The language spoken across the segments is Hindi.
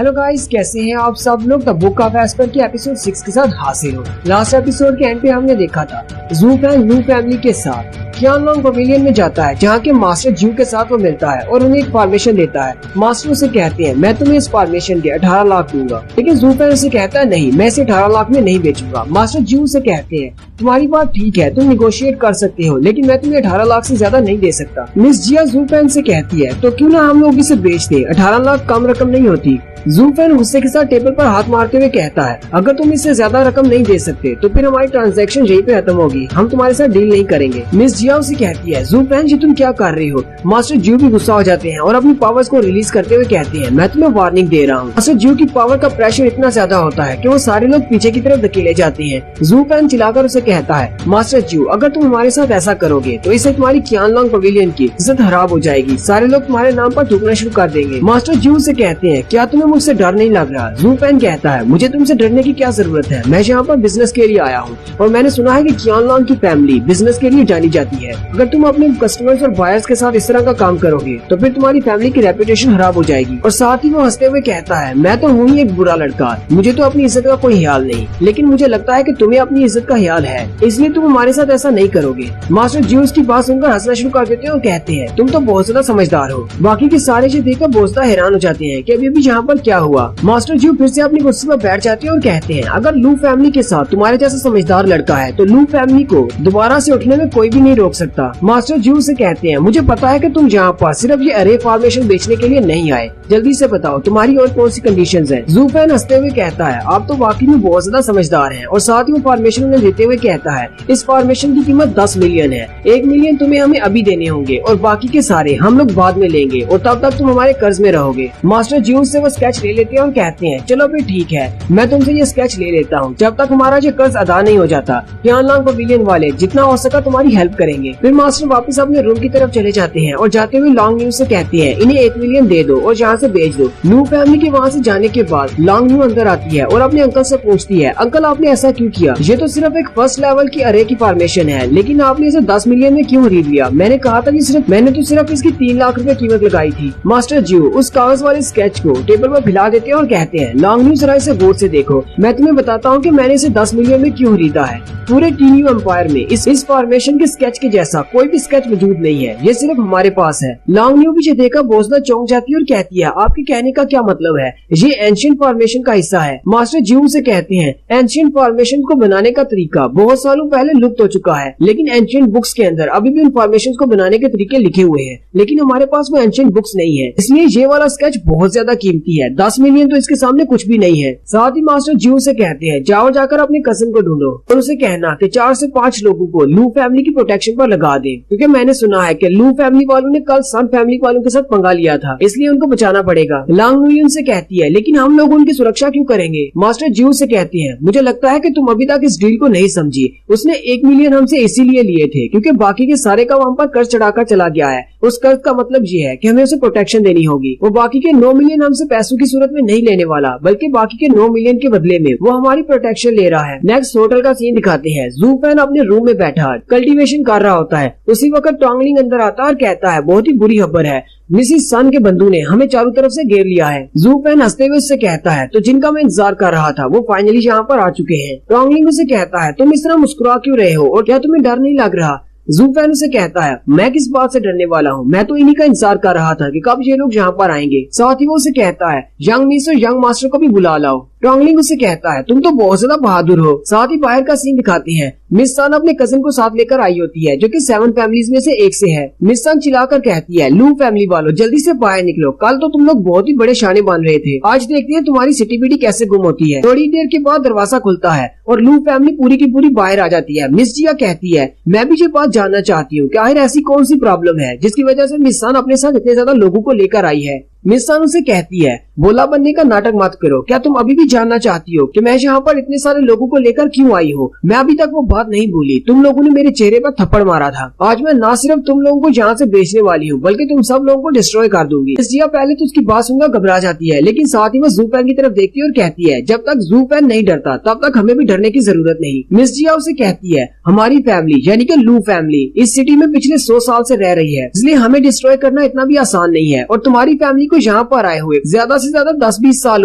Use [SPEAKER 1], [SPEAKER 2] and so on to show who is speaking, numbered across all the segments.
[SPEAKER 1] हेलो गाइस, कैसे हैं आप सब लोग। द बुक ऑफ एस्पर के एपिसोड 6 के साथ हाजिर हो। लास्ट एपिसोड के एंड पे हमने देखा था ज़ू फैन लू फैमिली के साथ qianlong पवेलियन में जाता है, जहाँ के मास्टर ज्यू के साथ वो मिलता है और उन्हें एक फॉर्मेशन देता है। मास्टर उसे कहते हैं मैं तुम्हें इस फॉर्मेशन के 18 लाख दूंगा, लेकिन ज़ू फैन उसे कहता है नहीं, मैं इसे 18 लाख में नहीं बेचूंगा। मास्टर ज्यू से कहते हैं तुम्हारी बात ठीक है, तुम निगोशिएट कर सकते हो, लेकिन मैं तुम्हें 18 लाख से ज्यादा नहीं दे सकता। मिस जिया ज़ू फैन से कहती है तो क्यों ना हम लोग इसे बेच दे, 18 लाख कम रकम नहीं होती। ज़ू फैन गुस्से के साथ टेबल पर हाथ मारते हुए कहता है अगर तुम इससे ज्यादा रकम नहीं दे सकते तो फिर हमारी ट्रांजैक्शन यहीं पे खत्म होगी, हम तुम्हारे साथ डील नहीं करेंगे। मिस जिया उसे कहती है ज़ू फैन जी तुम क्या कर रही हो। मास्टर ज्यू भी गुस्सा हो जाते हैं और अपनी पावर्स को रिलीज करते हुए कहते हैं मैं तुम्हें वार्निंग दे रहा हूँ। मास्टर ज्यू की पावर का प्रेशर इतना ज्यादा होता है कि वो सारे लोग पीछे की तरफ धकेले जाते हैं। ज़ू फैन चिल्लाकर उसे कहता है मास्टर ज्यू अगर तुम हमारे साथ ऐसा करोगे तो इससे तुम्हारी qianlong पवेलियन की इज्जत खराब हो जाएगी, सारे लोग तुम्हारे नाम पर थूकना शुरू कर देंगे। मास्टर ज्यू से कहते हैं क्या तुम्हें मुझसे डर नहीं लग रहा। ज़ू फैन कहता है मुझे तुमसे डरने की क्या जरूरत है, मैं यहाँ पर बिजनेस के लिए आया हूँ और मैंने सुना है कि qianlong की फैमिली बिजनेस के लिए जानी जाती है। अगर तुम अपने कस्टमर्स और बायर्स के साथ इस तरह का काम करोगे तो फिर तुम्हारी फैमिली की रेपुटेशन खराब हो जाएगी। और साथ ही वो हंसते हुए कहता है मैं तो हूँ ही एक बुरा लड़का, मुझे तो अपनी इज्जत का कोई ख्याल नहीं, लेकिन मुझे लगता है कि तुम्हें अपनी इज्जत का ख्याल है, इसलिए तुम हमारे साथ ऐसा नहीं करोगे। मास्टर ज्यू की बात सुनकर हंसना शुरू कर देते हैं और कहते हैं तुम तो बहुत ज्यादा समझदार हो। बाकी के सारे जो देखकर बोझदा हैरान हो जाते हैं कि अभी यहाँ पर क्या हुआ। मास्टर ज्यू फिर से अपनी कुर्सी पर बैठ जाते हैं और कहते हैं अगर लू फैमिली के साथ तुम्हारे जैसा समझदार लड़का है तो लू फैमिली को दोबारा से उठने में कोई भी नहीं रोक सकता। मास्टर ज्यू से कहते हैं मुझे पता है कि तुम यहाँ पर सिर्फ ये अरे फॉर्मेशन बेचने के लिए नहीं आए, जल्दी से बताओ तुम्हारी और कौन सी कंडीशंस हैं। ज़ू फैन हंसते हुए कहता है आप तो वाकई में बहुत ज्यादा समझदार हैं। और साथ ही वो फॉर्मेशन उन्हें देते हुए कहता है इस फॉर्मेशन की कीमत 10 मिलियन है, 1 मिलियन तुम्हें हमें अभी देने होंगे और बाकी के सारे हम लोग बाद में लेंगे और तब तक तुम हमारे कर्ज में रहोगे। मास्टर ज्यू से वो स्केच ले लेते हैं और कहते हैं चलो फिर ठीक है, मैं तुमसे ये स्केच ले लेता हूँ, जब तक हमारा जो कर्ज अदा नहीं हो जाता qianlong पवेलियन वाले जितना हो सका तुम्हारी हेल्प करेंगे। फिर मास्टर वापस अपने रूम की तरफ चले जाते हैं और जाते हुए लॉन्ग न्यू से कहते हैं इन्हें 1 मिलियन दे दो और यहाँ से बेच दो। लू फैमिली के वहाँ से जाने के बाद लॉन्ग न्यू अंदर आती है और अपने अंकल से पूछती है अंकल आपने ऐसा क्यों किया, ये तो सिर्फ एक फर्स्ट लेवल की अरे की फॉर्मेशन है, लेकिन आपने इसे 10 मिलियन में क्यों खरीद लिया। मैंने कहा था कि मैंने तो सिर्फ इसकी 3 लाख रुपए कीमत लगाई थी। मास्टर ज्यू उस कागज वाले स्केच को टेबल पर फैला देते हैं और कहते हैं लॉन्ग न्यू जरा इसे गौर से देखो, मैं तुम्हें बताता हूँ कि मैंने इसे 10 मिलियन में क्यों खरीदा है। पूरे टीन्यू एम्पायर में इस फॉर्मेशन के स्केच के जैसा कोई भी स्केच मौजूद नहीं है, ये सिर्फ हमारे पास है। लॉन्ग न्यू भी देखकर बोझदा चौंक जाती है और कहती है आपके कहने का क्या मतलब है, ये एंशिएंट फॉर्मेशन का हिस्सा है। मास्टर ज्यू से कहते हैं एंशिएंट फॉर्मेशन को बनाने का तरीका बहुत सालों पहले लुप्त हो चुका है, लेकिन एंशिएंट बुक्स के अंदर अभी भी उन फॉर्मेशन को बनाने के तरीके लिखे हुए हैं, लेकिन हमारे पास वो एंशिएंट बुक्स नहीं है, इसलिए ये वाला स्केच बहुत ज्यादा कीमती है। 10 मिलियन तो इसके सामने कुछ भी नहीं है। साथ ही मास्टर ज्यू से कहते हैं जाओ जाकर अपने कजिन को ढूंढो और उसे कहना कि 4 से 5 लोगों को लू फैमिली की प्रोटेक्शन पर लगा दे, क्योंकि मैंने सुना है कि लू फैमिली वालों ने कल सन फैमिली वालों के साथ पंगा लिया था, इसलिए उनको बचाना पड़ेगा। लॉन्ग न्यू उनसे कहती है लेकिन हम लोग उनकी सुरक्षा क्यों करेंगे। मास्टर ज्यू से कहती है मुझे लगता है कि तुम अभी तक इस डील को नहीं समझी, उसने 1 मिलियन हमसे इसीलिए लिए थे क्योंकि बाकी के सारे का वहाँ पर कर्ज चढ़ाकर चला गया है। उस कर्ज का मतलब ये है कि हमें उसे प्रोटेक्शन देनी होगी। वो बाकी के 9 मिलियन हमसे पैसों की सूरत में नहीं लेने वाला, बल्कि बाकी के 9 मिलियन के बदले में वो हमारी प्रोटेक्शन ले रहा है। नेक्स्ट होटल का सीन दिखाते हैं। ज़ू फैन अपने रूम में बैठा कल्टीवेशन कर रहा होता है। उसी वक्त टोंगलिंग अंदर आता है और कहता है बहुत ही बुरी खबर है, मिसिस सन के बंधु ने हमें चारों तरफ से घेर लिया है। ज़ू फैन हंसते हुए उससे कहता है तो जिनका मैं इंतजार कर रहा था वो फाइनली यहाँ पर आ चुके हैं। टोंगलिंग उसे कहता है तुम इस तरह मुस्कुरा क्यों रहे हो और क्या तुम्हें डर नहीं लग रहा। ज़ू फैन उसे कहता है मैं किस बात से डरने वाला हूँ, मैं तो इन्हीं का इंतजार कर रहा था कि कब ये लोग यहाँ पर आएंगे। साथ ही वो उसे कहता है यंग मिस और यंग मास्टर को भी बुला लाओ। टोंगलिंग उसे कहता है तुम तो बहुत ज्यादा बहादुर हो। साथ ही बाहर का सीन दिखाते हैं। मिस सन अपने कजिन को साथ लेकर आई होती है जो कि 7 फैमिलीज में से एक से है। मिस सन चिल्लाकर कहती है लू फैमिली वालों जल्दी से बाहर निकलो, कल तो तुम लोग बहुत ही बड़े शाने बांध रहे थे, आज देखते हैं तुम्हारी सिटी बिटी कैसे गुम होती है। थोड़ी देर के बाद दरवाजा खुलता है और लू फैमिली पूरी की पूरी बाहर आ जाती है। मिस जिया कहती है मैं भी ये बात जानना चाहती हूँ कि आखिर ऐसी कौन सी प्रॉब्लम है जिसकी वजह से मिस सन अपने साथ इतने ज्यादा लोगों को लेकर आई है। मिस सन उसे कहती है भोला बनने का नाटक मत करो, क्या तुम अभी भी जानना चाहती हो कि मैं यहाँ पर इतने सारे लोगों को लेकर क्यों आई हूँ। मैं अभी तक वो बात नहीं भूली, तुम लोगों ने मेरे चेहरे पर थप्पड़ मारा था। आज मैं न सिर्फ तुम लोगों को यहाँ से बेचने वाली हूँ बल्कि तुम सब लोगों को डिस्ट्रॉय कर दूंगी। मिस जिया पहले तो उसकी बात सुनकर घबरा जाती है, लेकिन साथ ही वो ज़ू फैन की तरफ देखती है और कहती है जब तक ज़ू फैन नहीं डरता तब तक हमें भी डरने की जरूरत नहीं। मिस जिया उसे कहती है हमारी फैमिली यानी कि लू फैमिली इस सिटी में पिछले 100 साल से रह रही है, इसलिए हमें डिस्ट्रॉय करना इतना भी आसान नहीं है और तुम्हारी फैमिली को यहाँ पर आए हुए ज्यादा से ज्यादा 10-20 साल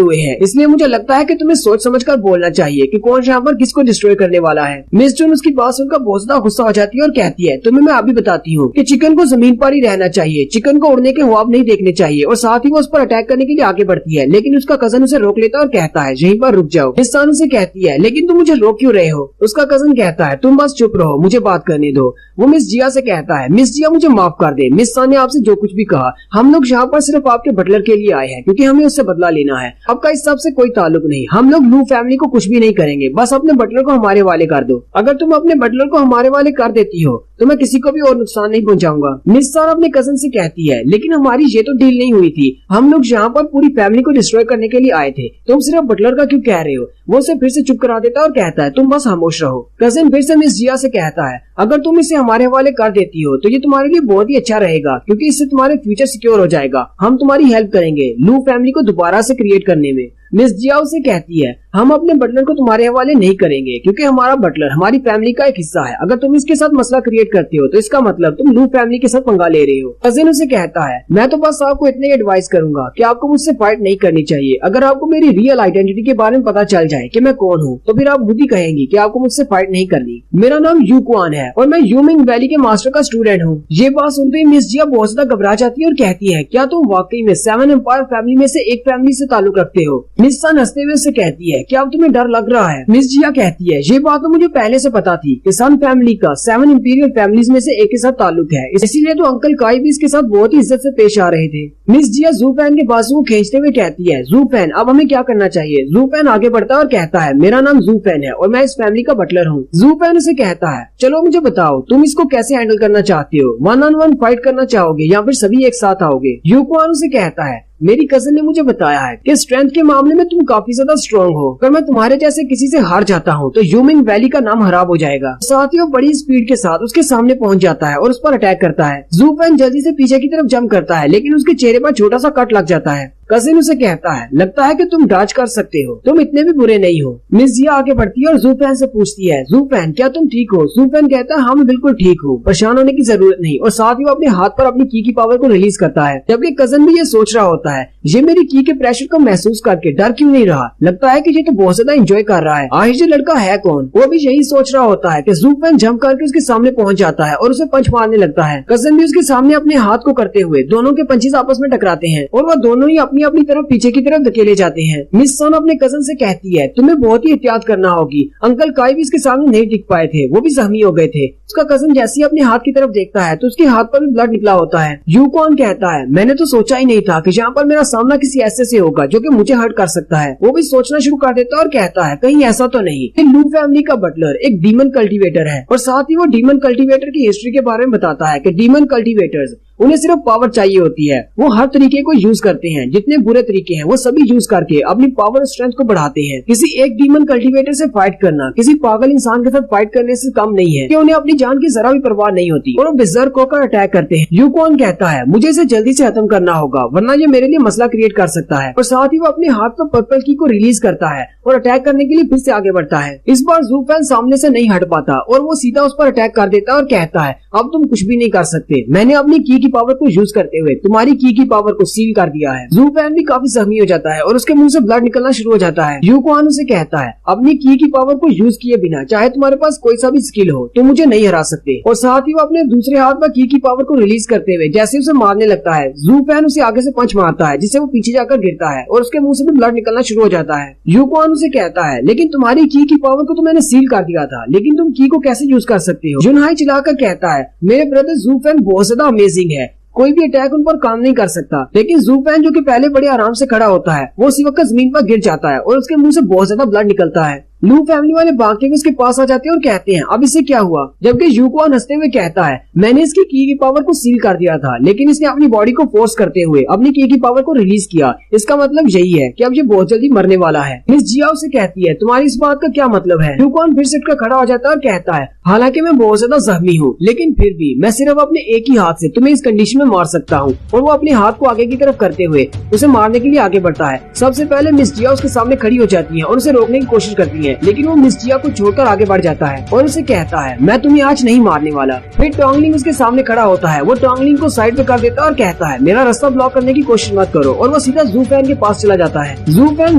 [SPEAKER 1] हुए हैं, इसलिए मुझे लगता है कि तुम्हें सोच समझकर बोलना चाहिए कि कौन यहाँ पर किसको डिस्ट्रॉय करने वाला है। मिस जून उसकी बात सुनकर बहुत ज्यादा गुस्सा हो जाती है और कहती है तुम्हें मैं अभी बताती हूँ कि चिकन को जमीन पर ही रहना चाहिए, चिकन को उड़ने के ख्वाब नहीं देखने चाहिए, और साथ ही वो उस पर अटैक करने के लिए आगे बढ़ती है, लेकिन उसका कजन उसे रोक लेता है और कहता है यहीं पर रुक जाओ। मिस सान उसे कहती है लेकिन तुम मुझे रोक क्यों रहे हो? उसका कजन कहता है तुम बस चुप रहो, मुझे बात करने दो। वो मिस जिया से कहता है मिस जिया मुझे माफ कर दे, मिस सान ने आपसे जो कुछ भी कहा, हम लोग यहाँ पर सिर्फ आपके बटलर के लिए आए हैं क्योंकि हमें उससे बदला लेना है, आपका इस सब से कोई ताल्लुक नहीं, हम लोग लू फैमिली को कुछ भी नहीं करेंगे, बस अपने बटलर को हमारे वाले कर दो। अगर तुम अपने बटलर को हमारे वाले कर देती हो तो मैं किसी को भी और नुकसान नहीं पहुंचाऊंगा। मिस सान अपने कजन से कहती है लेकिन हमारी ये तो डील नहीं हुई थी, हम लोग यहाँ पर पूरी फैमिली को डिस्ट्रॉय करने के लिए आए थे, तुम सिर्फ बटलर का क्यों कह रहे हो? वो उसे फिर से चुप करा देता है और कहता है तुम बस खामोश रहो। कजिन फिर से मिस जिया से कहता है अगर तुम इसे हमारे हवाले कर देती हो तो ये तुम्हारे लिए बहुत ही अच्छा रहेगा क्योंकि इससे तुम्हारे फ्यूचर सिक्योर हो जाएगा, हम तुम्हारी हेल्प करेंगे लू फैमिली को दोबारा से क्रिएट करने में। मिस जिया उसे कहती है हम अपने बटलर को तुम्हारे हवाले नहीं करेंगे क्योंकि हमारा बटलर हमारी फैमिली का एक हिस्सा है, अगर तुम इसके साथ मसला क्रिएट करते हो तो इसका मतलब तुम लू फैमिली के साथ पंगा ले रहे हो। कजिन उसे कहता है मैं तो बस आपको इतने एडवाइस करूंगा कि आपको मुझसे फाइट नहीं करनी चाहिए, अगर आपको मेरी रियल आइडेंटिटी के बारे में पता चल जाए कि मैं कौन हूँ तो फिर आप खुद ही कहेंगी कि आपको मुझसे फाइट नहीं करनी। मेरा नाम यू क्वान है और मैं यूमिंग वैली के मास्टर का स्टूडेंट हूँ। ये बात सुनते ही मिस जिया बहुत ज्यादा घबरा जाती है और कहती है क्या तुम वाकई में 7 एम्पायर फैमिली में से एक फैमिली से ताल्लुक रखते हो? मिस सान हंसते हुए उसे कहती है क्या अब तुम्हें डर लग रहा है? मिस जिया कहती है ये बात तो मुझे पहले से पता थी कि सन फैमिली का 7 इंपीरियल फैमिलीज में से एक के साथ ताल्लुक है, इसीलिए तो अंकल काई भी इसके साथ बहुत ही इज्जत से पेश आ रहे थे। मिस जिया जू फैन के बाजू को खींचते हुए कहती है जू फैन अब हमें क्या करना चाहिए? जू फैन आगे बढ़ता है और कहता है मेरा नाम जू फैन है और मैं इस फैमिली का बटलर हूँ। जू फैन उसे कहता है चलो मुझे बताओ तुम इसको कैसे हैंडल करना चाहते हो, 1-on-1 फाइट करना चाहोगे या फिर सभी एक साथ आओगे? यू क्वान उसे कहता है मेरी कजन ने मुझे बताया है कि स्ट्रेंथ के मामले में तुम काफी ज्यादा स्ट्रॉन्ग हो, अगर मैं तुम्हारे जैसे किसी से हार जाता हूँ तो यूमिंग वैली का नाम खराब हो जाएगा। साथ ही वो बड़ी स्पीड के साथ उसके सामने पहुंच जाता है और उस पर अटैक करता है। जू फैन जल्दी से पीछे की तरफ जंप करता है लेकिन उसके चेहरे पर छोटा सा कट लग जाता है। कजिन उसे कहता है लगता है कि तुम डॉज कर सकते हो, तुम इतने भी बुरे नहीं हो। मिस जिया आगे बढ़ती है और जू फैन से पूछती है जू फैन क्या तुम ठीक हो? जू फैन कहता है हाँ मैं बिल्कुल ठीक हूँ, परेशान होने की जरूरत नहीं, और साथ ही वो अपने हाथ पर अपनी की पावर को रिलीज करता है। जबकि कजन भी ये सोच रहा होता है ये मेरी की के प्रेशर को महसूस करके डर क्यों नहीं रहा, लगता है कि ये तो बहुत ज्यादा एंजॉय कर रहा है, आखिर ये लड़का है कौन? वो भी यही सोच रहा होता है कि जू फैन जंप करके उसके सामने पहुंच जाता है और उसे पंच मारने लगता है। कजन भी उसके सामने अपने हाथ को करते हुए दोनों के पंचेस आपस में टकराते हैं और वह दोनों ही अपनी अपनी तरफ पीछे की तरफ धकेले जाते हैं। मिस सन अपने कजन से कहती है तुम्हें बहुत ही एहतियात करना होगी, अंकल काई भी इसके सामने नहीं टिक पाए थे, वो भी जख्मी हो गए थे। उसका कजन जैसे ही अपने हाथ की तरफ देखता है तो उसके हाथ पर भी ब्लड निकला होता है। यू क्वान कहता है मैंने तो सोचा ही नहीं था कि यहाँ पर मेरा सामना किसी ऐसे से होगा जो कि मुझे हर्ट कर सकता है। वो भी सोचना शुरू कर देता है और कहता है कहीं ऐसा तो नहीं कि लू फैमिली का बटलर एक डीमन कल्टीवेटर है, और साथ ही वो डीमन कल्टीवेटर की हिस्ट्री के बारे में बताता है कि डीमन कल्टीवेटर्स उन्हें सिर्फ पावर चाहिए होती है, वो हर तरीके को यूज करते हैं, जितने बुरे तरीके हैं वो सभी यूज करके अपनी पावर और स्ट्रेंथ को बढ़ाते हैं। किसी एक डीमन कल्टीवेटर से फाइट करना किसी पागल इंसान के साथ फाइट करने से कम नहीं है कि उन्हें अपनी जान की जरा भी परवाह नहीं होती और वो बिजर्क होकर अटैक करते हैं। यू क्वान कहता है मुझे इसे जल्दी से खत्म करना होगा वरना ये मेरे लिए मसला क्रिएट कर सकता है, और साथ ही वो अपने हाथ पर पर्पल की को रिलीज करता है और अटैक करने के लिए फिर से आगे बढ़ता है। इस बार जू फैन सामने से नहीं हट पाता और वो सीधा उस पर अटैक कर देता है और कहता है अब तुम कुछ भी नहीं कर सकते, मैंने अपनी की पावर को यूज करते हुए तुम्हारी की पावर को सील कर दिया है। जू फैन भी काफी जख्मी हो जाता है और उसके मुंह से ब्लड निकलना शुरू हो जाता है। यू क्वान उसे कहता है अपनी की पावर को यूज किए बिना चाहे तुम्हारे पास कोई सा भी स्किल हो तुम मुझे नहीं हरा सकते, और साथ ही वो अपने दूसरे हाथ पर की पावर को रिलीज करते हुए जैसे उसे मारने लगता है जू फैन उसे आगे से पंच मारता है जिससे वो पीछे जाकर गिरता है और उसके मुंह से भी ब्लड निकलना शुरू हो जाता है। यू क्वान उसे कहता है लेकिन तुम्हारी की पावर को तो मैंने सील कर दिया था, लेकिन तुम की को कैसे यूज कर सकते हो? जुनहाई चिल्लाकर कहता है मेरे ब्रदर जू फैन बहुत ज्यादा अमेजिंग है, कोई भी अटैक उन पर काम नहीं कर सकता, लेकिन जू फैन जो कि पहले बड़े आराम से खड़ा होता है वो उसी वक्त जमीन पर गिर जाता है और उसके मुंह से बहुत ज्यादा ब्लड निकलता है। लू फैमिली वाले भागते हुए उसके पास आ जाते हैं और कहते हैं अब इसे क्या हुआ, जबकि यू क्वान हंसते हुए कहता है मैंने इसकी की पावर को सील कर दिया था लेकिन इसने अपनी बॉडी को फोर्स करते हुए अपनी की पावर को रिलीज किया, इसका मतलब यही है कि अब ये बहुत जल्दी मरने वाला है। मिस जिया उसे कहती है तुम्हारी इस बात का क्या मतलब है? यू क्वान फिर से उठकर खड़ा हो जाता है और कहता है हालांकि मैं बहुत ज्यादा जख्मी हूँ लेकिन फिर भी मैं सिर्फ अपने एक ही हाथ से तुम्हें इस कंडीशन में मार सकता हूँ, और वो अपने हाथ को आगे की तरफ करते हुए उसे मारने के लिए आगे बढ़ता है। सबसे पहले मिस जिया उसके सामने खड़ी हो जाती है और उसे रोकने की कोशिश करती है, है, लेकिन वो मिस जिया को छोड़कर आगे बढ़ जाता है और उसे कहता है मैं तुम्हें आज नहीं मारने वाला। फिर टोंगलिंग उसके सामने खड़ा होता है। वो टोंगलिंग को साइड पे कर देता है और कहता है मेरा रास्ता ब्लॉक करने की कोशिश मत करो, और वो सीधा जू फैन के पास चला जाता है। जू फैन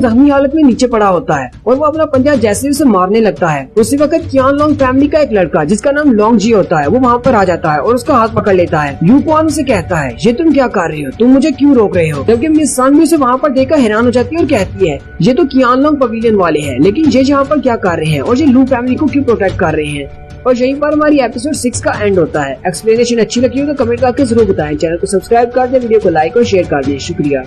[SPEAKER 1] जख्मी हालत में नीचे पड़ा होता है और वो अपना पंजा जैसे उसे मारने लगता है। उसी वक्त कियान लोंग फैमिली का एक लड़का जिसका नाम लोंग जी होता है वो वहाँ पर आ जाता है और उसका हाथ पकड़ लेता है। यू क्वान उसे कहता है ये तुम क्या कर रहे हो, तुम मुझे क्यों रोक रहे हो? जबकि मिस सान भी उसे वहाँ पर देखकर हैरान हो जाती है और कहती है ये तो कियान लोंग पवेलियन वाले हैं, लेकिन ये यहाँ पर क्या कर रहे हैं और ये लू फैमिली को क्यों प्रोटेक्ट कर रहे हैं? और यहीं पर हमारी एपिसोड 6 का एंड होता है। एक्सप्लेनेशन अच्छी लगी हो तो कमेंट करके जरूर बताएं। चैनल को सब्सक्राइब कर दें, वीडियो को लाइक और शेयर कर दें। शुक्रिया।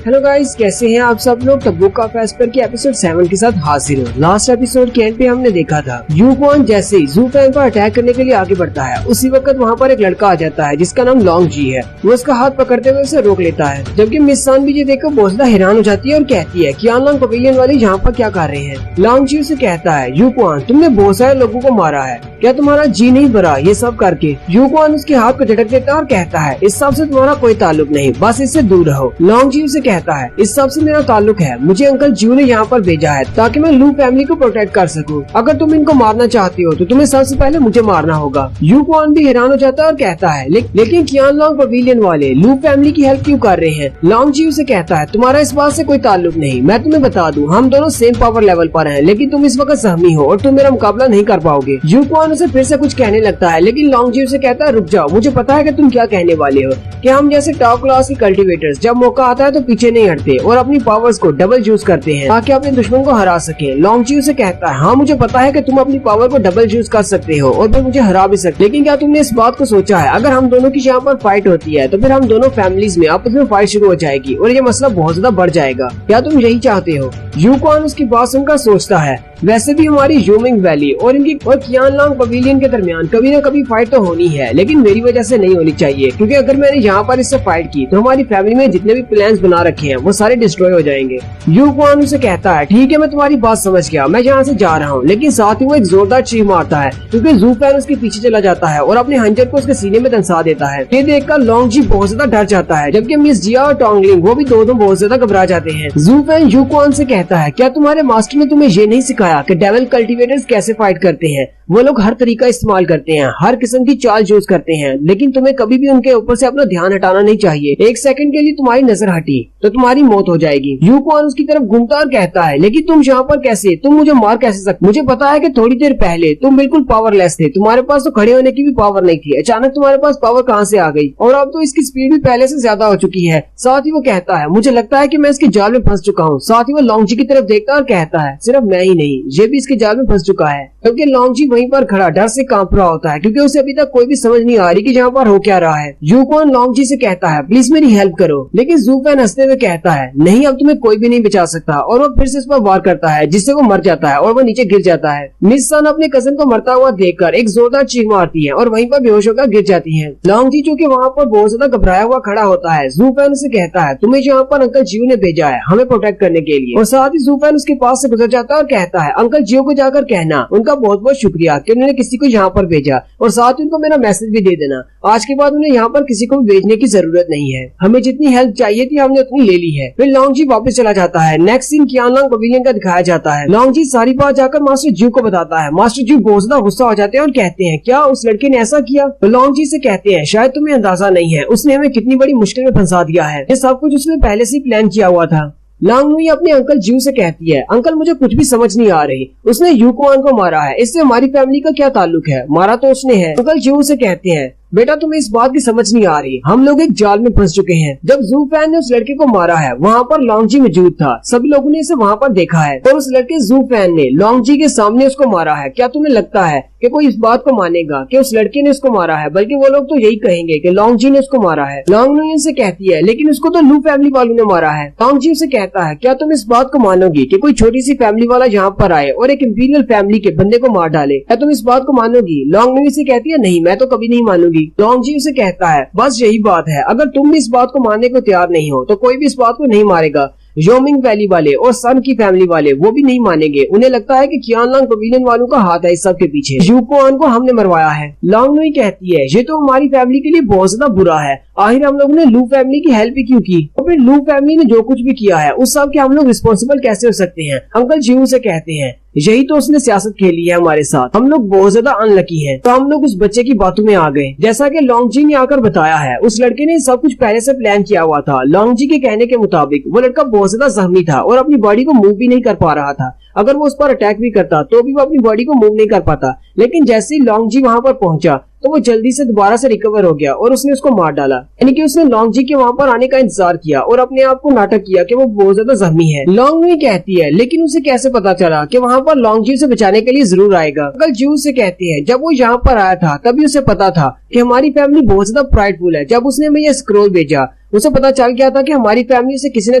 [SPEAKER 1] हेलो गाइस, कैसे हैं आप सब लोग? द बुक ऑफ एस्पर के एपिसोड 7 के साथ हाजिर हो। लास्ट एपिसोड के एंड पे हमने देखा था यू क्वान जैसे ही जू फैन पर अटैक करने के लिए आगे बढ़ता है, उसी वक्त वहाँ पर एक लड़का आ जाता है जिसका नाम लोंग जी है। वो उसका हाथ पकड़ते हुए उसे रोक लेता है, जबकि मिस सान भी ये देखकर बहुत ज्यादा हैरान हो जाती है और कहती है कियान लोंग पवेलियन वाले यहाँ पर क्या कर रहे हैं? लोंग जी उसे कहता है यू क्वान तुमने बहुत सारे लोगों को मारा है, क्या तुम्हारा जी नहीं भरा ये सब करके? यू क्वान उसके हाथ को झटक देता है और कहता है इस सब से तुम्हारा कोई ताल्लुक नहीं, बस इससे दूर रहो। लोंग जी उसे कहता है इस सब से मेरा ताल्लुक है, मुझे अंकल जियो ने यहाँ पर भेजा है ताकि मैं लू फैमिली को प्रोटेक्ट कर सकूं। अगर तुम इनको मारना चाहती हो तो तुम्हें सबसे पहले मुझे मारना होगा। यू क्वान भी हैरान हो जाता है और कहता है लेकिन कियान लोंग पवेलियन वाले लू फैमिली की हेल्प क्यों कर रहे हैं? लोंग जी उसे कहता है तुम्हारा इस बात से कोई ताल्लुक नहीं, मैं तुम्हें बता दूं हम दोनों सेम पावर लेवल पर हैं, लेकिन तुम इस वक्त जख्मी हो और तुम मेरा मुकाबला नहीं कर पाओगे। यू क्वान उसे फिर से कुछ कहने लगता है, लेकिन लोंग जी उसे कहता है रुक जाओ, मुझे पता है कि तुम क्या कहने वाले हो कि हम जैसे टॉप क्लास के कल्टीवेटर्स जब मौका आता है तो पीछे नहीं हटते और अपनी पावर्स को डबल यूज करते हैं ताकि अपने दुश्मन को हरा सके। लोंग जी उसे कहता है हाँ मुझे पता है कि तुम अपनी पावर को डबल यूज कर सकते हो और फिर मुझे हरा भी सकते, लेकिन क्या तुमने इस बात को सोचा है अगर हम दोनों की यहाँ पर फाइट होती है तो फिर हम दोनों फैमिलीज में आपस में फाइट शुरू हो जाएगी और ये मसला बहुत ज्यादा बढ़ जाएगा, क्या तुम यही चाहते हो? यू क्वान उसकी बात सुनकर सोचता है वैसे भी हमारी यूमिंग वैली और इनकी और कियान लोंग पवेलियन के दरमियान कभी न कभी फाइट तो होनी है, लेकिन मेरी वजह से नहीं होनी चाहिए, क्योंकि अगर मैंने यहाँ पर इससे फाइट की तो हमारी फैमिली में जितने भी प्लान्स बना रखे हैं वो सारे डिस्ट्रॉय हो जाएंगे। यू क्वान उसे कहता है ठीक है मैं तुम्हारी बात समझ गया, मैं यहाँ से जा रहा हूँ, लेकिन साथ ही वो एक जोरदार चीख मारता है क्योंकि जू फैन उसके पीछे चला जाता है और अपने हंजर को उसके सीने में दंसा देता है। ये देखकर लोंग जी बहुत ज्यादा डर जाता है, जबकि मिस जिया और टोंगलिंग वो भी दोनों बहुत ज्यादा घबरा जाते हैं। जू फैन यू क्वान से कहता है क्या तुम्हारे मास्टर ने तुम्हें ये नहीं सिखाया कि डेविल कल्टीवेटर्स कैसे फाइट करते हैं? वो लोग हर तरीका इस्तेमाल करते हैं, हर किस्म की चाल यूज करते हैं, लेकिन तुम्हें कभी भी उनके ऊपर से अपना ध्यान हटाना नहीं चाहिए। एक सेकंड के लिए तुम्हारी नजर हटी तो तुम्हारी मौत हो जाएगी। यू क्वान उसकी तरफ घूमता और कहता है लेकिन तुम यहाँ पर कैसे, तुम मुझे मार कैसे सकते? मुझे पता है कि थोड़ी देर पहले तुम बिल्कुल पावरलेस थे, तुम्हारे पास तो खड़े होने की भी पावर नहीं थी, अचानक तुम्हारे पास पावर कहाँ से आ गई? और अब तो इसकी स्पीड भी पहले से ज्यादा हो चुकी है। साथ ही वो कहता है मुझे लगता है कि मैं इसके जाल में फंस चुका हूँ। साथ ही वो लोंग जी की तरफ देखता और कहता है सिर्फ मैं ही नहीं, ये भी इसके जाल में फंस चुका है, क्योंकि लोंग जी वहीं पर खड़ा डर से कांप रहा होता है क्योंकि उसे अभी तक कोई भी समझ नहीं आ रही कि यहाँ पर हो क्या रहा है। यू क्वान लोंग जी से कहता है प्लीज मेरी हेल्प करो, लेकिन जू फैन हंसते हुए कहता है नहीं अब तुम्हें कोई भी नहीं बचा सकता, और वो फिर से इस पर वार करता है जिससे वो मर जाता है और वो नीचे गिर जाता है। मिस सन अपने कजन को मरता हुआ देखकर एक जोरदार चीख मारती है और वहीं पर बेहोश होकर गिर जाती है। लोंग जी चूँकि वहाँ पर बहुत ज्यादा घबराया हुआ खड़ा होता है, जू फैन से कहता है तुम्हें यहाँ पर अंकल जियो ने भेजा है हमें प्रोटेक्ट करने के लिए, और साथ ही जू फैन उसके पास से गुजर जाता है और कहता है अंकल जियो को जाकर कहना उनका बहुत बहुत शुक्रिया कि उन्होंने किसी को यहाँ पर भेजा, और साथ ही उनको मेरा मैसेज भी दे देना आज के बाद उन्हें यहाँ पर किसी को भी भेजने की जरूरत नहीं है, हमें जितनी हेल्प चाहिए थी हमने उतनी ले ली है। फिर लोंग जी वापस चला जाता है। नेक्स्ट सीन कियान लोंग पवेलियन का दिखाया जाता है। लोंग जी सारी बात जाकर मास्टर जियो को बताता है। मास्टर जियो बहुत ज्यादा गुस्सा हो जाते हैं और कहते हैं क्या उस लड़के ने ऐसा किया? तो लोंग जी से कहते हैं शायद तुम्हें अंदाजा नहीं है उसने हमें कितनी बड़ी मुश्किल में फंसा दिया है, ये सब कुछ उसने पहले से प्लान किया हुआ था। लोंग नुई अपने अंकल जियो से कहती है अंकल मुझे कुछ भी समझ नहीं आ रही, उसने यू क्वान को मारा है, इससे हमारी फैमिली का क्या ताल्लुक है? मारा तो उसने है। अंकल जियो से कहते हैं बेटा तुम्हें इस बात की समझ नहीं आ रही, हम लोग एक जाल में फंस चुके हैं। जब जू फैन ने उस लड़के को मारा है वहाँ पर लोंग जी मौजूद था, सभी लोगों ने इसे वहाँ पर देखा है, और उस लड़के जू फैन ने लोंग जी के सामने उसको मारा है। क्या तुम्हें लगता है कि कोई इस बात को मानेगा कि उस लड़के ने उसको मारा है? बल्कि वो लोग तो यही कहेंगे कि लोंग जी ने उसको मारा है। लोंग नुई से कहती है लेकिन उसको तो लू फैमिली वालों ने मारा है। लोंग जी से कहता है क्या तुम इस बात को मानोगी कि कोई छोटी सी फैमिली वाला यहाँ पर आए और एक इंपीरियल फैमिली के बंदे को मार डाले? क्या तुम इस बात को मानोगी? लोंग नुई से कहती है नहीं मैं तो कभी नहीं मानूंगी। लोंग जी उसे कहता है बस यही बात है, अगर तुम भी इस बात को मानने को तैयार नहीं हो तो कोई भी इस बात को नहीं मारेगा, योमिंग वैली वाले और सन की फैमिली वाले वो भी नहीं मानेंगे। उन्हें लगता है कि qianlong पवेलियन वालों का हाथ है इस सब के पीछे। यूकोन को हमने मरवाया है। लॉन्गनुई कहती है ये तो हमारी फैमिली के लिए बहुत ज्यादा बुरा है, आखिर हम लोगों ने लू फैमिली की हेल्प क्यों की, और फिर लू फैमिली ने जो कुछ भी किया है उस सब के हम लोग रिस्पॉन्सिबल कैसे हो सकते हैं। अंकल जियू से कहते हैं यही तो उसने सियासत खेली है हमारे साथ, हम लोग बहुत ज्यादा अनलकी हैं। तो हम लोग उस बच्चे की बातों में आ गए। जैसा कि लॉन्गजी ने आकर बताया है उस लड़के ने सब कुछ पहले से प्लान किया हुआ था। लॉन्गजी के कहने के मुताबिक वो लड़का बहुत ज्यादा जख्मी था और अपनी बॉडी को मूव भी नहीं कर पा रहा था। अगर वो उस पर अटैक भी करता तो भी वो अपनी बॉडी को मूव नहीं कर पाता। लेकिन जैसे ही लॉन्गजी वहाँ पर पहुंचा तो वो जल्दी से दोबारा से रिकवर हो गया और उसने उसको मार डाला। यानी कि उसने लॉन्गजी के वहाँ पर आने का इंतजार किया और अपने आप को नाटक किया कि वो बहुत ज्यादा जख्मी है। लॉन्गनुई कहती है लेकिन उसे कैसे पता चला कि वहाँ पर लॉन्गजी से बचाने के लिए जरूर आएगा। अंकल जियू से कहते हैं जब वो यहाँ पर आया था तभी उसे पता था कि हमारी फैमिली बहुत ज्यादा प्राइडफुल है। जब उसने हमें ये स्क्रोल भेजा उसे पता चल गया था कि हमारी फैमिली उसे किसी न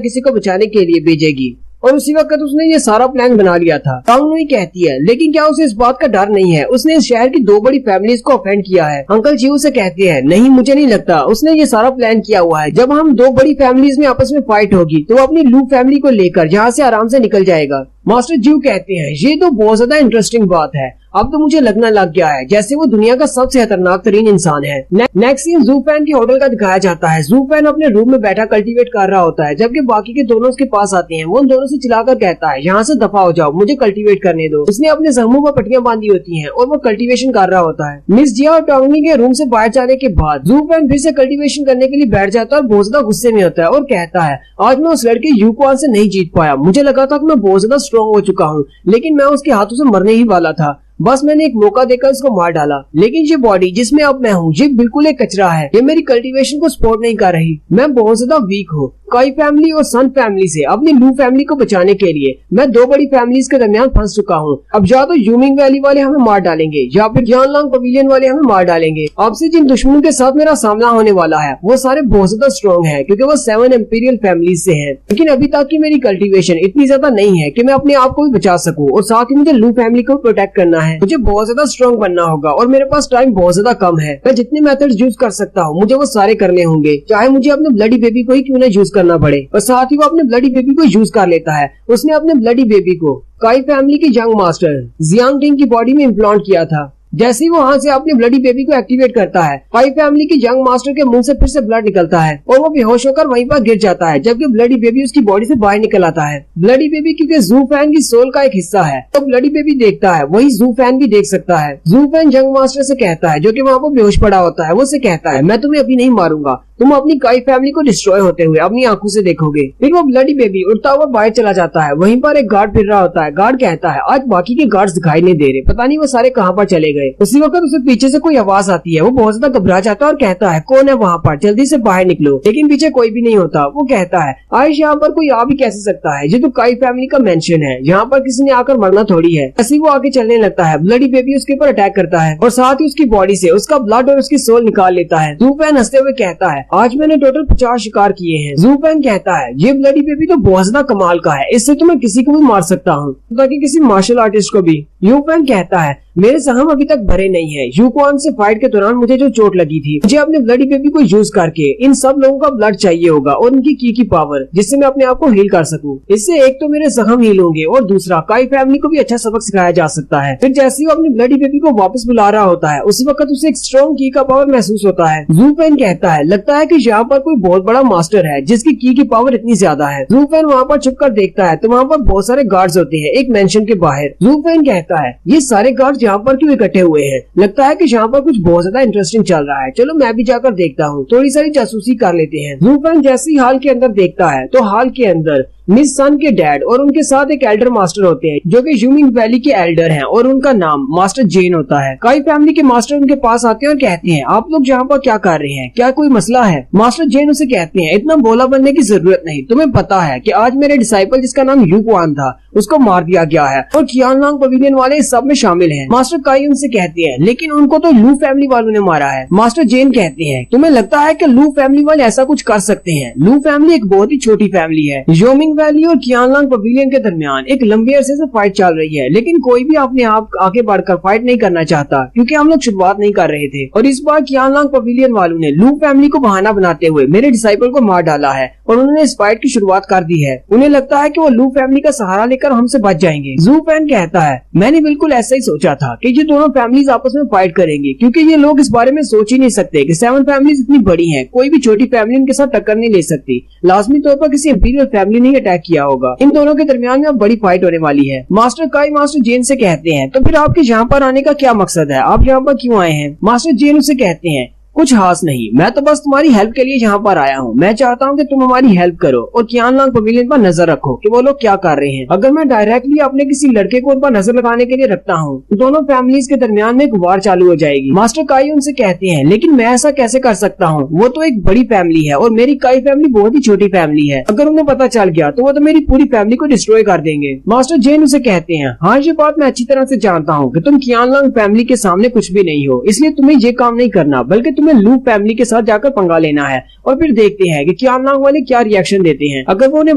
[SPEAKER 1] किसी को बचाने के लिए भेजेगी और उसी वक्त उसने ये सारा प्लान बना लिया था। लॉन्गनुई कहती है लेकिन क्या उसे इस बात का डर नहीं है, उसने इस शहर की दो बड़ी फैमिलीज को ऑफेंड किया है। अंकल जियू से कहते हैं नहीं मुझे नहीं लगता, उसने ये सारा प्लान किया हुआ है। जब हम दो बड़ी फैमिलीज में आपस में फाइट होगी तो वो अपनी लू फैमिली को लेकर यहाँ से आराम से निकल जाएगा। मास्टर जियू कहते हैं ये तो बहुत ज्यादा इंटरेस्टिंग बात है, अब तो मुझे लगना लग गया है जैसे वो दुनिया का सबसे खतरनाक तरीन इंसान है। नेक्स्ट सीन जू फैन के होटल का दिखाया जाता है। जू फैन अपने रूम में बैठा कल्टीवेट कर रहा होता है जबकि बाकी के दोनों उसके पास आते हैं। वो उन दोनों से चिल्लाकर कहता है यहाँ से दफा हो जाओ, मुझे कल्टीवेट करने दो। उसने अपने जख्मों पर पट्टियां बांधी होती हैं और वो कल्टीवेशन कर रहा होता है। मिस जिया और टोंगनी के रूम से बाहर जाने के बाद जू फैन फिर से कल्टीवेशन करने के लिए बैठ जाता है और बहुत ज्यादा गुस्से में होता है और कहता है आज मैं उस लड़के यूक्वान से नहीं जीत पाया, मुझे लगा था कि मैं बहुत ज्यादा स्ट्रॉन्ग हो चुका हूँ लेकिन मैं उसके हाथों से मरने ही वाला था, बस मैंने एक मौका देकर उसको मार डाला। लेकिन ये बॉडी जिसमें अब मैं हूँ ये बिल्कुल एक कचरा है, ये मेरी कल्टीवेशन को सपोर्ट नहीं कर रही। मैं बहुत ज्यादा वीक हूँ। काई फैमिली और सन फैमिली से अपनी लू फैमिली को बचाने के लिए मैं दो बड़ी फैमिलीज के दरमियान फंस चुका हूँ। अब या तो यूमिंग वैली वाले हमें मार डालेंगे या फिर qianlong पवेलियन वाले हमें मार डालेंगे। अब से जिन दुश्मनों के साथ मेरा सामना होने वाला है वो सारे बहुत ज्यादा स्ट्रॉन्ग है क्योंकि वो 7 इंपीरियल फैमिलीज से है। लेकिन अभी तक की मेरी कल्टीवेशन इतनी ज्यादा नहीं है कि मैं अपने आप को भी बचा सकूं और साथ ही मुझे लू फैमिली को प्रोटेक्ट करना है। मुझे बहुत ज्यादा स्ट्रॉन्ग बनना होगा और मेरे पास टाइम बहुत ज्यादा कम है। मैं जितने मेथड्स यूज कर सकता हूँ मुझे वो सारे करने होंगे, चाहे मुझे अपने ब्लडी बेबी को ही क्यों न यूज करना पड़े। और साथ ही वो अपने ब्लडी बेबी को यूज कर लेता है। उसने अपने ब्लडी बेबी को काई फैमिली के यंग मास्टर जियांग टिंग की बॉडी में इम्प्लांट किया था। जैसे ही वो वहाँ से अपने ब्लडी बेबी को एक्टिवेट करता है काई फैमिली के यंग मास्टर के मुंह से फिर से ब्लड निकलता है और वो बेहोश होकर वहीं पर गिर जाता है जबकि ब्लडी बेबी उसकी बॉडी से बाहर निकल आता है। ब्लडी बेबी क्योंकि जू फैन की सोल का एक हिस्सा है तो ब्लडी बेबी देखता है वही जू फैन भी देख सकता है। जू फैन यंग मास्टर से कहता है जो कि वहाँ पर बेहोश पड़ा होता है, वो से कहता है मैं तुम्हें अभी नहीं मारूंगा, तुम अपनी काई फैमिली को डिस्ट्रॉय होते हुए अपनी आंखों से देखोगे। फिर वो ब्लडी बेबी उड़ता हुआ बाहर चला जाता है। वहीं पर एक गार्ड फिर रहा होता है। गार्ड कहता है आज बाकी के गार्ड्स दिखाई नहीं दे रहे, पता नहीं वो सारे कहाँ पर चले गए। उसी वक्त उसे पीछे से कोई आवाज आती है। वो बहुत ज्यादा घबरा जाता है और कहता है कौन है वहाँ पर, जल्दी से बाहर निकलो। लेकिन पीछे कोई भी नहीं होता। वो कहता है आज यहाँ पर कोई आ भी कैसे सकता है, ये तो काई फैमिली का मेंशन है, यहाँ पर किसी ने आकर मरना थोड़ी है। ऐसे वो आगे चलने लगता है। ब्लडी बेबी उसके ऊपर अटैक करता है और साथ ही उसकी बॉडी से उसका ब्लड और उसकी सोल निकाल लेता है। जू फैन हंसते हुए कहता है आज मैंने टोटल 50 शिकार किए हैं। जू फैन कहता है ये ब्लडी बेबी तो बहुत ज्यादा कमाल का है, इससे तो मैं किसी को भी मार सकता हूँ, ताकि किसी मार्शल आर्टिस्ट को भी। यू फैन कहता है मेरे सहम अभी तक भरे नहीं है। यूक्वान से फाइट के दौरान मुझे जो चोट लगी थी, मुझे अपने ब्लडी बेबी को यूज करके इन सब लोगों का ब्लड चाहिए होगा और उनकी की पावर, जिससे मैं अपने आप को हील कर सकूं। इससे एक तो मेरे जख्म हील होंगे और दूसरा काई फैमिली को भी अच्छा सबक सिखाया जा सकता है। फिर जैसे ही वो अपनी ब्लडी बेबी को वापस बुला रहा होता है उसी वक्त उसे एक स्ट्रॉन्ग की का पावर महसूस होता है। जू फैन कहता है लगता है कि यहाँ पर कोई बहुत बड़ा मास्टर है जिसकी की पावर इतनी ज्यादा है। जू फैन वहाँ पर छुप कर देखता है तो वहाँ पर बहुत सारे गार्ड्स होते हैं एक मेंशन के बाहर। जू फैन कहता है ये सारे गार्ड्स यहाँ पर क्यों इकट्ठे हुए हैं, लगता है कि यहाँ पर कुछ बहुत ज्यादा इंटरेस्टिंग चल रहा है, चलो मैं भी जाकर देखता हूँ, थोड़ी सारी जासूसी कर लेते हैं। जू फैन जैसे ही हॉल के अंदर देखता है तो हॉल के अंदर मिस सन के डैड और उनके साथ एक एल्डर मास्टर होते हैं जो कि यूमिंग वैली के एल्डर हैं और उनका नाम मास्टर जेन होता है। काई फैमिली के मास्टर उनके पास आते हैं और कहते हैं आप लोग यहाँ पर क्या कर रहे हैं, क्या कोई मसला है। मास्टर जेन उसे कहते हैं इतना बोला बनने की जरूरत नहीं, तुम्हें पता है कि आज मेरे डिसाइपल जिसका नाम यूक्वान था उसको मार दिया गया है और qianlong पवेलियन वाले इस सब में शामिल हैं। मास्टर काई उनसे कहते हैं लेकिन उनको तो लू फैमिली वालों ने मारा है। मास्टर जेन कहते हैं तुम्हें लगता है कि लू फैमिली वाले ऐसा कुछ कर सकते हैं, लू फैमिली एक बहुत ही छोटी फैमिली है। योमिंग वैली और qianlong पवेलियन के दरमियान एक लंबे अरसे से फाइट चल रही है लेकिन कोई भी अपने आप आगे बढ़कर फाइट नहीं करना चाहता क्योंकि हम लोग शुरुआत नहीं कर रहे थे। और इस बार qianlong पवेलियन वालों ने लू फैमिली को बहाना बनाते हुए मेरे डिसाइपल को मार डाला है और उन्होंने इस फाइट की शुरुआत कर दी है। उन्हें लगता है कि वो लू फैमिली का सहारा लेकर हमसे बच जाएंगे। जू फैन कहता है, मैंने बिल्कुल ऐसा ही सोचा था कि ये दोनों फैमिलीज आपस में फाइट करेंगी, क्योंकि ये लोग इस बारे में सोच ही नहीं सकते कि 7 फैमिलीज इतनी बड़ी हैं, कोई भी छोटी फैमिली उनके साथ टक्कर नहीं ले सकती। लाजमी तौर पर किसी इंपीरियल फैमिली ने अटैक किया होगा। इन दोनों के दरमियान में अब बड़ी फाइट होने वाली है। मास्टर काई मास्टर जेन से कहते हैं, तो फिर आपके यहाँ पर आने का क्या मकसद है, आप यहाँ पर क्यों आए हैं? मास्टर जेन उसे कहते हैं, कुछ खास नहीं, मैं तो बस तुम्हारी हेल्प के लिए यहाँ पर आया हूँ। मैं चाहता हूँ कि तुम हमारी हेल्प करो और qianlong पवेलियन पर नजर रखो कि वो लोग क्या कर रहे हैं। अगर मैं डायरेक्टली अपने किसी लड़के को उन पर नजर लगाने के लिए रखता हूँ तो दोनों फैमिलीज के दरमियान में एक वार चालू हो जाएगी। मास्टर काई उनसे कहते हैं, लेकिन मैं ऐसा कैसे कर सकता हूँ? वो तो एक बड़ी फैमिली है और मेरी काई फैमिली बहुत ही छोटी फैमिली है। अगर उन्हें पता चल गया तो वो तो मेरी पूरी फैमिली को डिस्ट्रॉय कर देंगे। मास्टर जेन उसे कहते हैं, हाँ ये बात मैं अच्छी तरह से जानता हूँ कि तुम qianlong फैमिली के सामने कुछ भी नहीं हो, इसलिए तुम्हें ये काम नहीं करना, बल्कि तुम्हें लू फैमिली के साथ जाकर पंगा लेना है और फिर देखते हैं कि qianlong वाले क्या रिएक्शन देते हैं। अगर वो उन्हें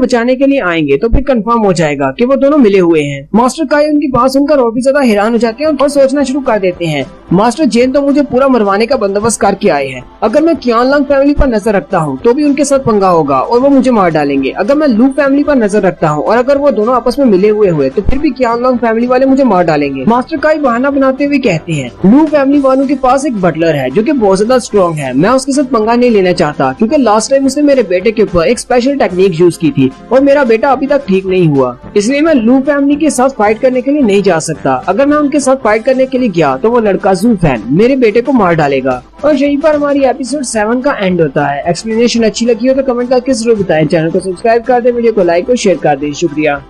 [SPEAKER 1] बचाने के लिए आएंगे तो फिर कंफर्म हो जाएगा कि वो दोनों मिले हुए हैं। मास्टर काई उनकी बात सुनकर और भी ज्यादा हैरान हो जाते हैं और सोचना शुरू कर देते हैं, मास्टर जेन तो मुझे पूरा मरवाने का बंदोबस्त करके आए हैं। अगर मैं qianlong फैमिली पर नजर रखता हूँ तो भी उनके साथ पंगा होगा और वो मुझे मार डालेंगे। अगर मैं लू फैमिली पर नजर रखता हूँ और अगर वो दोनों आपस में मिले हुए तो फिर भी qianlong फैमिली वाले मुझे मार डालेंगे। मास्टर काई बहाना बनाते हुए कहते हैं, लू फैमिली वालों के पास एक बटलर है जो कि बहुत ज्यादा स्ट्रॉन्ग है, मैं उसके साथ पंगा नहीं लेना चाहता, क्योंकि लास्ट टाइम उसने मेरे बेटे के ऊपर एक स्पेशल टेक्निक यूज की थी और मेरा बेटा अभी तक ठीक नहीं हुआ, इसलिए मैं लू फैमिली के साथ फाइट करने के लिए नहीं जा सकता। अगर मैं उनके साथ फाइट करने के लिए गया तो वो लड़का जू फैन मेरे बेटे को मार डालेगा। और यहीं पर हमारी एपिसोड 7 का एंड होता है। एक्सप्लेनेशन अच्छी लगी हो तो कमेंट करके जरूर बताएं। चैनल को सब्सक्राइब कर दें, वीडियो को लाइक और शेयर कर दें। शुक्रिया।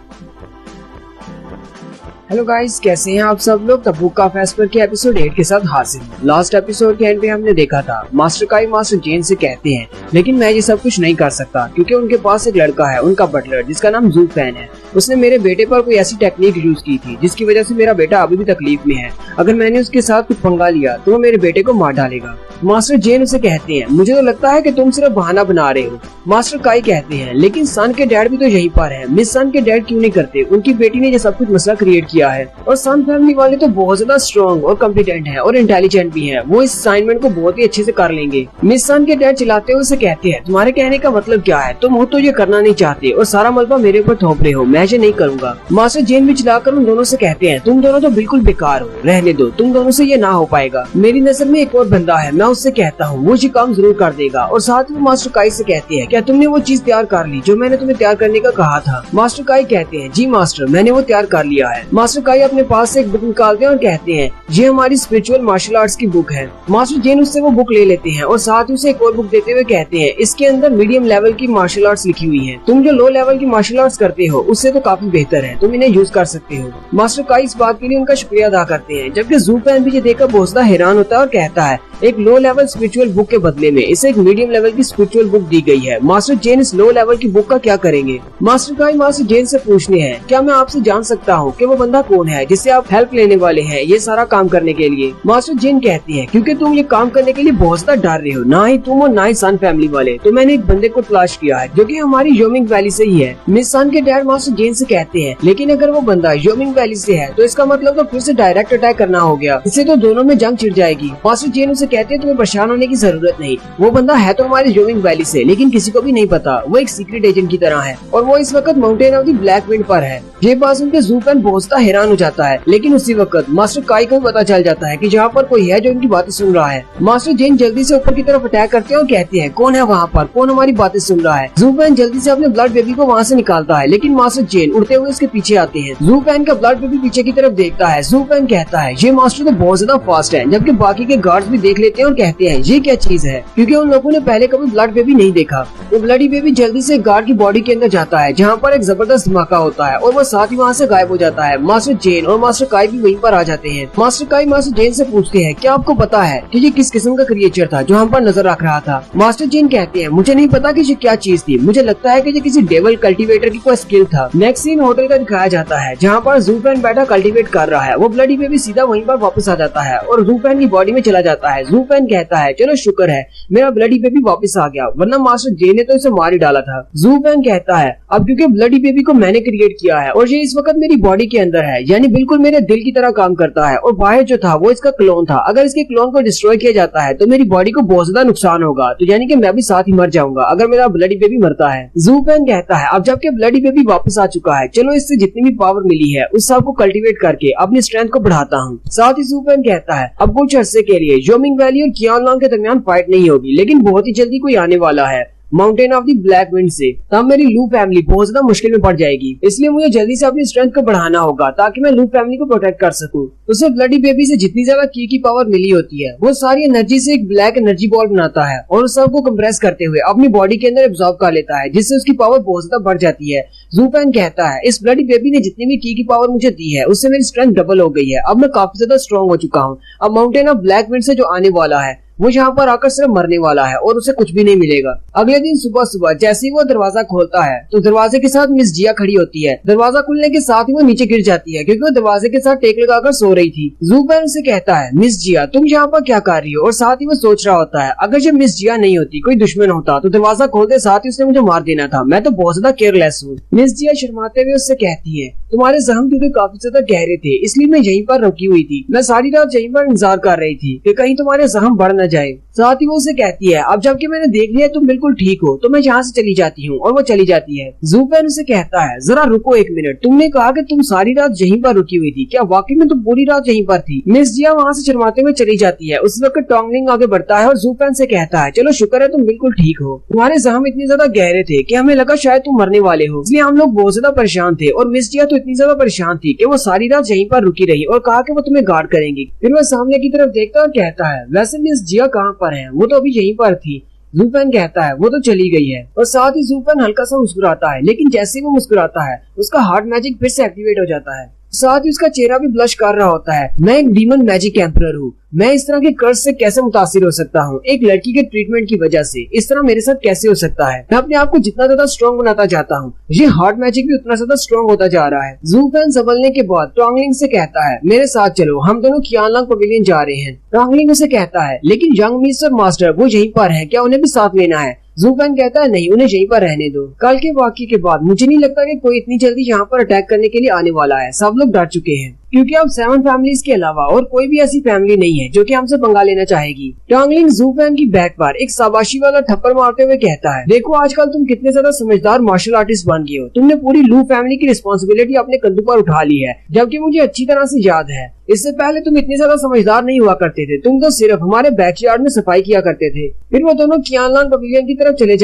[SPEAKER 1] हेलो गाइस, कैसे हैं आप सब लोग? द बुक ऑफ एस्पर के एपिसोड 8 के साथ हाजिर हूँ। लास्ट एपिसोड के एंड पे हमने देखा था मास्टर काई मास्टर जेन से कहते हैं, लेकिन मैं ये सब कुछ नहीं कर सकता क्योंकि उनके पास एक लड़का है, उनका बटलर, जिसका नाम जू फैन है। उसने मेरे बेटे पर कोई ऐसी टेक्निक यूज की थी जिसकी वजह से मेरा बेटा अभी भी तकलीफ में है। अगर मैंने उसके साथ कुछ पंगा लिया तो वो मेरे बेटे को मार डालेगा। मास्टर जेन उसे कहते हैं, मुझे तो लगता है कि तुम सिर्फ बहाना बना रहे हो। मास्टर काई कहते हैं, लेकिन सन के डैड भी तो यहीं पर है, मिस सन के डैड क्यों नहीं करते? उनकी बेटी ने ये सब कुछ मसला क्रिएट किया है और सन फैमिली वाले तो बहुत ज्यादा स्ट्रॉन्ग और कॉम्पिटेंट है और इंटेलिजेंट भी है, वो इस असाइनमेंट को बहुत ही अच्छे से कर लेंगे। मिस सन के डैड चिल्लाते हुए उसे कहते हैं, तुम्हारे कहने का मतलब क्या है? तुम हो तो ये करना नहीं चाहते और सारा मलबा मेरे ऊपर थोप रहे हो, मैं ये नहीं करूंगा। मास्टर जेन भी चिल्लाकर उन दोनों से कहते हैं, तुम दोनों तो बिल्कुल बेकार हो, रहने दो, तुम दोनों से ये ना हो पाएगा। मेरी नजर में एक और बंदा है, मैं उससे कहता हूँ वो ये काम जरूर कर देगा। और साथ में मास्टर काई से कहते हैं, क्या तुमने वो चीज तैयार कर ली जो मैंने तुम्हें तैयार करने का कहा था? मास्टर काई कहते हैं, जी मास्टर, मैंने वो तैयार कर लिया है। मास्टर काई अपने पास से एक बुक निकालते हैं और कहते हैं, ये हमारी स्पिरिचुअल मार्शल आर्ट्स की बुक है। मास्टर जेन उससे वो बुक ले लेते हैं और साथ ही उसे एक और बुक देते हुए कहते हैं, इसके अंदर मीडियम लेवल की मार्शल आर्ट्स लिखी हुई है, तुम जो लो लेवल की मार्शल आर्ट्स करते हो उससे तो काफी बेहतर है, तुम इन्हें यूज कर सकते हो। मास्टर काई इस बात के लिए उनका शुक्रिया अदा करते हैं, जबकि जू फैन भी ये देखकर बहुत ज्यादा हैरान होता है और कहता है, एक लो लेवल स्पिरिचुअल बुक के बदले में इसे एक मीडियम लेवल की स्पिरिचुअल बुक दी गई है। मास्टर जेन इस लो लेवल की बुक का क्या करेंगे? मास्टर काई मास्टर जेन से पूछने हैं, क्या मैं आपसे जान सकता हूँ कि वो बंदा कौन है जिससे आप हेल्प लेने वाले हैं ये सारा काम करने के लिए? मास्टर जेन कहती है, क्योंकि तुम ये काम करने के लिए बहुत ज्यादा डर रहे हो, ना ही तुम और ना ही सन फैमिली वाले, तो मैंने एक बंदे को तलाश किया है जो कि हमारी योमिंग वैली से ही है। मिस सन के डैड मास्टर जेन से कहते हैं, लेकिन अगर वो बंदा योमिंग वैली से है तो इसका मतलब तो फिर से डायरेक्ट अटैक करना हो गया, इससे तो दोनों में जंग छिड़ जाएगी। मास्टर जेन उसे कहते हैं, तुम्हें परेशान होने की जरूरत नहीं, वो बंदा है तो हमारे योमिंग वैली से, लेकिन किसी को भी नहीं पता, वो एक सीक्रेट एजेंट की तरह है और वो इस वक्त mountain of the black wind पर है। ये बात सुनकर जू फैन बहुत ज्यादा हैरान हो जाता है, लेकिन उसी वक्त मास्टर काई को पता चल जाता है कि जहाँ पर कोई है जो उनकी बातें सुन रहा है। मास्टर जेन जल्दी से ऊपर की तरफ अटैक करते हैं और कहते हैं, कौन है वहाँ पर, कौन हमारी बातें सुन रहा है? जू फैन जल्दी से अपने ब्लड बेबी को वहाँ से निकालता है, लेकिन मास्टर जेन उड़ते हुए उसके पीछे आते हैं। जू फैन का ब्लड बेबी पीछे की तरफ देखता है। जू फैन कहता है, ये मास्टर तो बहुत ज्यादा फास्ट है, जबकि बाकी के गार्ड्स भी देख लेते हैं और कहते हैं, ये क्या चीज है, क्योंकि उन लोगों ने पहले कभी ब्लड बेबी नहीं देखा। वो ब्लडी बेबी जल्दी से गार्ड की बॉडी के अंदर जाता है जहाँ पर एक जबरदस्त धमाका होता है और वो साथ ही वहाँ से गायब हो जाता है। मास्टर जेन और मास्टर काई भी वहीं पर आ जाते हैं। मास्टर काई मास्टर जेन से पूछते हैं, क्या आपको पता है कि ये किस किस्म का क्रिएचर था जो हम पर नजर रख रहा था? मास्टर जेन कहते हैं, मुझे नहीं पता कि ये क्या चीज थी, मुझे लगता है कि ये किसी डेविल कल्टीवेटर की कोई स्किल था। नेक्स्ट सीन होटल का दिखाया जाता है जहाँ पर ज़ूफेन बैठा कल्टीवेट कर रहा है। वो ब्लडी बेबी सीधा वहीं पर वापस आ जाता है और ज़ूफेन की बॉडी में चला जाता है। ज़ूफेन कहता है चलो शुक्र है मेरा ब्लडी बेबी वापस आ गया, वरना मास्टर जे ने तो इसे मार ही डाला था। ज़ूफेन कहता है अब क्योंकि ब्लडी बेबी को मैंने क्रिएट किया है और ये इस वक्त मेरी बॉडी के अंदर है, यानी बिल्कुल मेरे दिल की तरह काम करता है, और बाहर जो था वो इसका क्लोन था। अगर इसके क्लोन को डिस्ट्रॉय किया जाता है तो मेरी बॉडी को बहुत ज्यादा नुकसान होगा, तो यानी कि मैं भी साथ ही मर जाऊंगा अगर मेरा ब्लडी बेबी मरता है। ज़ूफेन कहता है अब जबकि ब्लडी बेबी वापस आ चुका है, चलो इससे जितनी भी पावर मिली है उस सब को कल्टीवेट करके अपनी स्ट्रेंथ को बढ़ाता हूँ। साथ ही ज़ूफेन कहता है अब कुछ अरसे के लिए जोमिंग वैली और कियानलॉन्ग के दरमियान फाइट नहीं होगी, लेकिन बहुत ही जल्दी कोई आने वाला है mountain of the black wind से, तब मेरी लू फैमिली बहुत ज्यादा मुश्किल में पड़ जाएगी। इसलिए मुझे जल्दी से अपनी स्ट्रेंथ को बढ़ाना होगा ताकि मैं लू फैमिली को प्रोटेक्ट कर सकूं। उसे ब्लडी बेबी से जितनी ज्यादा की पावर मिली होती है वो सारी एनर्जी से एक ब्लैक एनर्जी बॉल बनाता है और उस सबको कंप्रेस करते हुए अपनी बॉडी के अंदर एब्जॉर्ब कर लेता है, जिससे उसकी पावर बहुत ज्यादा बढ़ जाती है। ज़ूफेन कहता है इस ब्लडी बेबी ने जितनी भी की पावर मुझे दी है उससे मेरी स्ट्रेंथ डबल हो गई है, अब मैं काफी ज्यादा स्ट्रॉन्ग हो चुका हूँ। अब माउंटेन ऑफ ब्लैक विंड से जो आने वाला है वो यहाँ पर आकर सिर्फ मरने वाला है और उसे कुछ भी नहीं मिलेगा। अगले दिन सुबह सुबह जैसे ही वो दरवाजा खोलता है तो दरवाजे के साथ मिस जिया खड़ी होती है। दरवाजा खुलने के साथ ही वो नीचे गिर जाती है क्योंकि वो दरवाजे के साथ टेक लगाकर सो रही थी। ज़ूफेन उसे कहता है मिस जिया तुम यहाँ पर क्या कर रही हो, और साथ ही वो सोच रहा होता है अगर जब मिस जिया नहीं होती कोई दुश्मन होता तो दरवाजा खोलते साथ ही उसने मुझे मार देना था, मैं तो बहुत ज्यादा केयरलेस हूँ। मिस जिया शर्माते हुए उससे कहती है तुम्हारे जख्म क्योंकि काफी ज्यादा गहरे थे इसलिए मैं यहीं पर रुकी हुई थी, मैं सारी रात यहीं पर इंतजार कर रही थी कि कहीं तुम्हारे जख्म बढ़ न जाए। साथ ही वो उसे कहती है अब जबकि मैंने देख लिया तुम बिल्कुल ठीक हो तो मैं यहाँ से चली जाती हूँ, और वो चली जाती है। ज़ूफेन उसे कहता है जरा रुको एक मिनट, तुमने कहा कि तुम सारी रात यहीं पर रुकी हुई थी, क्या वाकई में तुम पूरी रात यहीं पर थी? मिस जिया वहाँ से शर्माते हुए चली जाती है। उस वक्त टोंगलिंग आगे बढ़ता है और ज़ूफेन से कहता है चलो शुक्र है तुम बिल्कुल ठीक हो, तुम्हारे जख्म इतने ज्यादा गहरे थे कि हमें लगा शायद तुम मरने वाले हो, इसलिए हम लोग बहुत ज्यादा परेशान थे, और मिस जिया तो इतनी ज्यादा परेशान थी कि वो सारी रात यहीं पर रुकी रही और कहा कि वो तुम्हें गार्ड करेंगी। फिर वह सामने की तरफ देखता और कहता है वैसे मिस जिया कहाँ पर है, वो तो अभी यहीं पर थी। ज़ूफेन कहता है वो तो चली गई है, और साथ ही ज़ूफेन हल्का सा मुस्कुराता है, लेकिन जैसे ही वो मुस्कुराता है उसका हार्ट मैजिक फिर से एक्टिवेट हो जाता है। साथ ही उसका चेहरा भी ब्लश कर रहा होता है। मैं एक डीमन मैजिक एम्परर हूँ, मैं इस तरह के कर्ज से कैसे मुतासिर हो सकता हूँ, एक लड़की के ट्रीटमेंट की वजह से इस तरह मेरे साथ कैसे हो सकता है? मैं अपने आप को जितना ज्यादा स्ट्रॉन्ग बनाता जाता हूँ ये हार्ट मैजिक भी उतना ज्यादा स्ट्रॉन्ग होता जा रहा है। ज़ूफेन संभलने के बाद टोंगलिंग से कहता है मेरे साथ चलो, हम दोनों कियानलॉन्ग पवेलियन जा रहे हैं। टोंगलिंग उसे कहता है लेकिन यंग मिस और मास्टर वो यहीं पर है, क्या उन्हें भी साथ लेना है? ज़ूफेन कहता है नहीं, उन्हें यहीं पर रहने दो। कल के वाक़ये के बाद मुझे नहीं लगता कि कोई इतनी जल्दी यहाँ पर अटैक करने के लिए आने वाला है, सब लोग डर चुके हैं क्योंकि अब 7 फैमिलीज के अलावा और कोई भी ऐसी फैमिली नहीं है जो कि हमसे पंगा लेना चाहेगी। टोंगलिंग ज़ूफेन की बैक पर एक शाबाशी वाला थप्पड़ मारते हुए कहता है देखो आजकल तुम कितने ज्यादा समझदार मार्शल आर्टिस्ट बन गए हो, तुमने पूरी लू फैमिली की रिस्पॉन्सिबिलिटी अपने कंधों पर उठा ली है, जबकि मुझे अच्छी तरह से याद है इससे पहले तुम इतने ज्यादा समझदार नहीं हुआ करते थे, तुम तो सिर्फ हमारे बैकयार्ड में सफाई किया करते थे। फिर वो दोनों कियानलॉन्ग पवेलियन की तरफ चले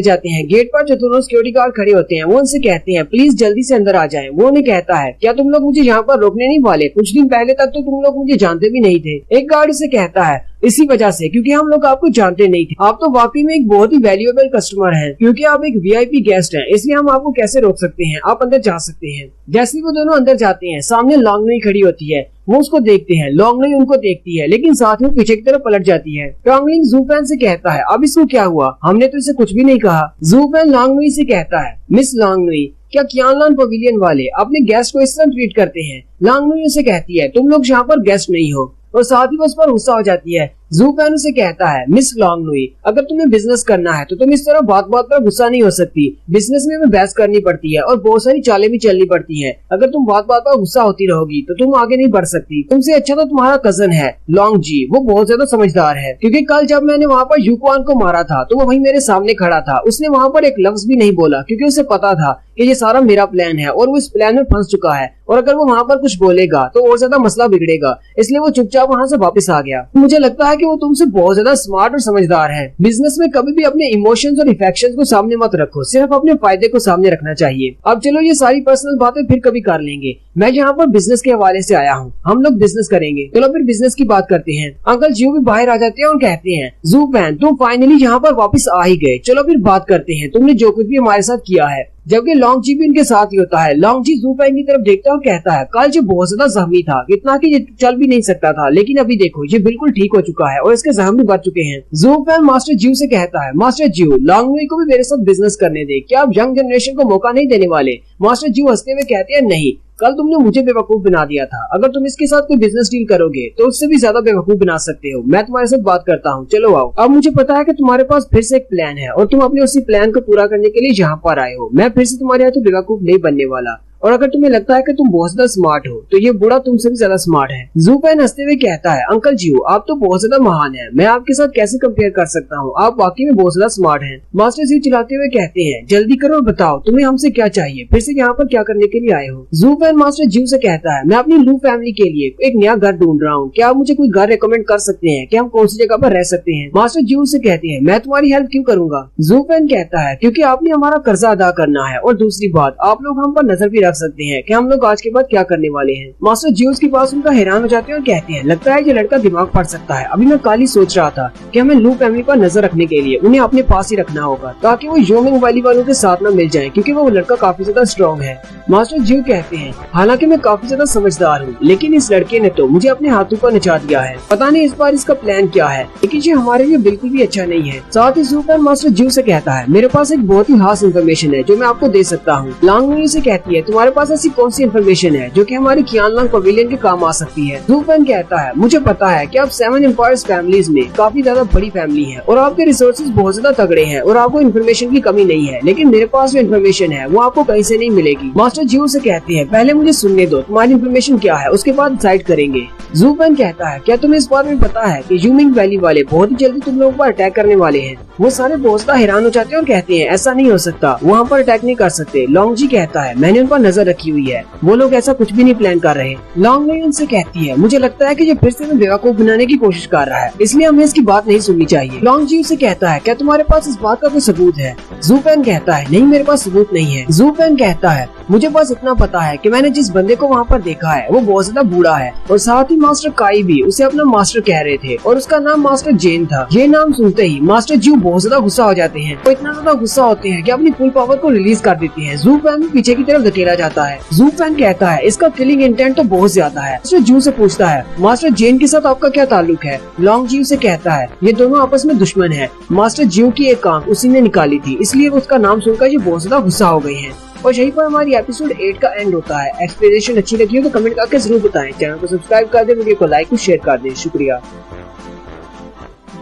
[SPEAKER 1] जाते हैं। गेट पर जो दोनों सिक्योरिटी गार्ड खड़े होते हैं वो उनसे कहते हैं प्लीज जल्दी से अंदर आ जाएं। वो उन्हें कहता है क्या तुम लोग मुझे यहाँ पर रोकने नहीं वाले? कुछ दिन पहले तक तो तुम लोग मुझे जानते भी नहीं थे। एक गार्ड से कहता है इसी वजह से क्योंकि हम लोग आपको जानते नहीं थे, आप तो वाकई में एक बहुत ही वैल्यूएबल कस्टमर हैं, क्योंकि आप एक वीआईपी गेस्ट हैं, इसलिए हम आपको कैसे रोक सकते हैं, आप अंदर जा सकते हैं। जैसे ही वो दोनों अंदर जाते हैं सामने लॉन्गनुई खड़ी होती है, वो उसको देखते हैं, लॉन्गनुई उनको देखती है लेकिन साथ में पीछे की तरफ पलट जाती है। टोंगलिंग ज़ूफेन से कहता है अब इसको क्या हुआ, हमने तो इसे कुछ भी नहीं कहा। ज़ूफेन लॉन्गनुई से कहता है मिस लॉन्गनुई क्या कियानलॉन्ग पवेलियन वाले अपने गेस्ट को इस तरह ट्रीट करते हैं? लॉन्गनुई उसे कहती है तुम लोग यहाँ पर गेस्ट नहीं हो, और साथ ही वो उस पर गुस्सा हो जाती है। ज़ूफेन उसे कहता है मिस लॉन्गनुई अगर तुम्हें बिजनेस करना है तो तुम इस तरह बात बात पर गुस्सा नहीं हो सकती, बिजनेस में हमें बहस करनी पड़ती है और बहुत सारी चालें भी चलनी पड़ती हैं। अगर तुम बात बात पर गुस्सा होती रहोगी तो तुम आगे नहीं बढ़ सकती। तुमसे अच्छा तो तुम्हारा कजन है लॉन्ग जी, वो बहुत ज्यादा समझदार है, क्योंकि कल जब मैंने वहाँ पर यूक्वान को मारा था तो वो वहीं मेरे सामने खड़ा था, उसने वहाँ पर एक लफ्ज भी नहीं बोला क्योंकि उसे पता था कि ये सारा मेरा प्लान है और वो इस प्लान में फंस चुका है, और अगर वो वहाँ पर कुछ बोलेगा तो और ज्यादा मसला बिगड़ेगा, इसलिए वो चुपचाप वहाँ से वापस आ गया। मुझे लगता है कि वो तुमसे बहुत ज्यादा स्मार्ट और समझदार है। बिजनेस में कभी भी अपने इमोशंस और इफेक्शंस को सामने मत रखो, सिर्फ अपने फायदे को सामने रखना चाहिए। अब चलो ये सारी पर्सनल बातें फिर कभी कर लेंगे, मैं यहाँ पर बिजनेस के हवाले से आया हूँ, हम लोग बिजनेस करेंगे। चलो फिर बिजनेस की बात करते हैं। अंकल जियो भी बाहर आ जाते हैं और कहते हैं ज़ूफेन तुम फाइनली यहाँ पर वापस आ ही गए, चलो फिर बात करते हैं, तुमने जो कुछ भी हमारे साथ किया है। जबकि लॉन्ग जी भी इनके साथ ही होता है। लॉन्ग जी जू फैन की तरफ देखता है और कहता है कल जो बहुत ज्यादा जख्मी था, इतना कि ये चल भी नहीं सकता था, लेकिन अभी देखो ये बिल्कुल ठीक हो चुका है और इसके जख्म भी बढ़ चुके हैं। जू फैन मास्टर जीव से कहता है मास्टर जीव, लॉन्ग नुई को भी मेरे साथ बिजनेस करने दे, क्या आप यंग जनरेशन को मौका नहीं देने वाले? मास्टर जीव हंसते हुए कहते हैं नहीं, कल तुमने मुझे बेवकूफ बना दिया था, अगर तुम इसके साथ कोई बिजनेस डील करोगे तो उससे भी ज्यादा बेवकूफ बना सकते हो। मैं तुम्हारे साथ बात करता हूँ, चलो आओ। अब मुझे पता है कि तुम्हारे पास फिर से एक प्लान है और तुम अपने उसी प्लान को पूरा करने के लिए यहाँ पर आए हो। मैं फिर से तुम्हारे यहाँ तो बेवकूफ नहीं बनने वाला, और अगर तुम्हें लगता है कि तुम बहुत ज्यादा स्मार्ट हो तो ये बूढ़ा तुमसे भी ज्यादा स्मार्ट है। जू फैन हंसते हुए कहता है अंकल जीव, आप तो बहुत ज्यादा महान हैं, मैं आपके साथ कैसे कंपेयर कर सकता हूँ, आप वाकई में बहुत ज्यादा स्मार्ट हैं। मास्टर जीव चिल्लाते हुए कहते हैं जल्दी करो और बताओ तुम्हें हमसे क्या चाहिए, फिर से यहाँ पर क्या करने के लिए आए हो? जू फैन मास्टर जीव से कहता है मैं अपनी लू फैमिली के लिए एक नया घर ढूंढ रहा हूँ, क्या आप मुझे कोई घर रिकमेंड कर सकते हैं कि हम कौन सी जगह पर रह सकते हैं? मास्टर जीव से कहते हैं मैं तुम्हारी हेल्प क्यों करूंगा? जू फैन कहता है क्योंकि आपने हमारा कर्जा अदा करना है, और दूसरी बात आप लोग हम पर नजर भी रख सकते हैं कि हम लोग आज के बाद क्या करने वाले हैं। मास्टर जीव के पास उनका हैरान हो जाते हैं और कहते हैं लगता है ये लड़का दिमाग पढ़ सकता है। अभी मैं कल ही सोच रहा था कि हमें लू फैमिली पर नजर रखने के लिए उन्हें अपने पास ही रखना होगा ताकि वो योमिंग वैली वालों के साथ न मिल जाए, क्योंकि वो लड़का काफी ज्यादा स्ट्रॉन्ग है। मास्टर जीव कहते हैं हालांकि मैं काफी ज्यादा समझदार हूँ, लेकिन इस लड़के ने तो मुझे अपने हाथों पर नचा दिया है, पता नहीं इस बार इसका प्लान क्या है, लेकिन ये हमारे लिए बिल्कुल भी अच्छा नहीं है। साथ ही जू फैन मास्टर जीव से कहता है मेरे पास एक बहुत ही खास इन्फॉर्मेशन है जो मैं आपको दे सकता हूँ। लॉन्ग नुई से कहती है तुम्हारे पास ऐसी कौन सी इन्फॉर्मेशन है जो कि हमारी कियानलॉन्ग पवेलियन के काम आ सकती है? जू फैन कहता है मुझे पता है कि आप 7 एम्पायर्स फैमिलीज में काफी ज्यादा बड़ी फैमिली है और आपके रिसोर्सेज बहुत ज्यादा तगड़े हैं और आपको इन्फॉर्मेशन की कमी नहीं है, लेकिन मेरे पास जो इन्फॉर्मेशन है वो आपको कहीं से नहीं मिलेगी। मास्टर जीव से कहते हैं पहले मुझे सुनने दो, तुम्हारी इन्फॉर्मेशन क्या है उसके बाद डिसाइड करेंगे। जू फैन कहता है क्या तुम्हें इस बात में पता है कि यूमिंग वैली वाले बहुत ही जल्दी तुम लोगों पर अटैक करने वाले हैं? वो सारे बहुत ज्यादा हैरान हो जाते हैं और कहते हैं ऐसा नहीं हो सकता, वो हम पर अटैक नहीं कर सकते। लॉन्ग जी कहता है मैंने उन पर नजर रखी हुई है, वो लोग ऐसा कुछ भी नहीं प्लान कर रहे। लॉन्ग नुई उनसे कहती है मुझे लगता है कि ये फिर से हमें बेवकूफ बनाने की कोशिश कर रहा है, इसलिए हमें इसकी बात नहीं सुननी चाहिए। लॉन्ग जी से कहता है क्या तुम्हारे पास इस बात का कोई सबूत है? जू फैन कहता है नहीं मेरे पास सबूत नहीं है। जू फैन कहता है मुझे बस इतना पता है कि मैंने जिस बंदे को वहाँ पर देखा है वो बहुत ज्यादा बूढ़ा है, और साथ ही मास्टर काई भी उसे अपना मास्टर कह रहे थे और उसका नाम मास्टर जेन था। ये नाम सुनते ही मास्टर जीव बहुत ज्यादा गुस्सा हो जाते हैं, वो इतना ज्यादा गुस्सा होते हैं कि अपनी फुल पावर को रिलीज कर देते हैं। जू फैन भी पीछे की तरफ धकेला जाता है। जू फैन कहता है इसका किलिंग इंटेंट तो बहुत ज्यादा है। मास्टर जीव से पूछता है मास्टर जेन के साथ आपका क्या ताल्लुक है? लॉन्ग जीव से कहता है ये दोनों आपस में दुश्मन है, मास्टर जीव की एक आंख उसी ने निकाली थी, इसलिए उसका नाम सुनकर ये बहुत ज्यादा गुस्सा हो गए हैं। और यहीं पर हमारी एपिसोड 8 का एंड होता है। एक्सप्लेनेशन अच्छी लगी हो तो कमेंट करके जरूर बताएं, चैनल को सब्सक्राइब कर दें, वीडियो को लाइक और शेयर कर दें। शुक्रिया।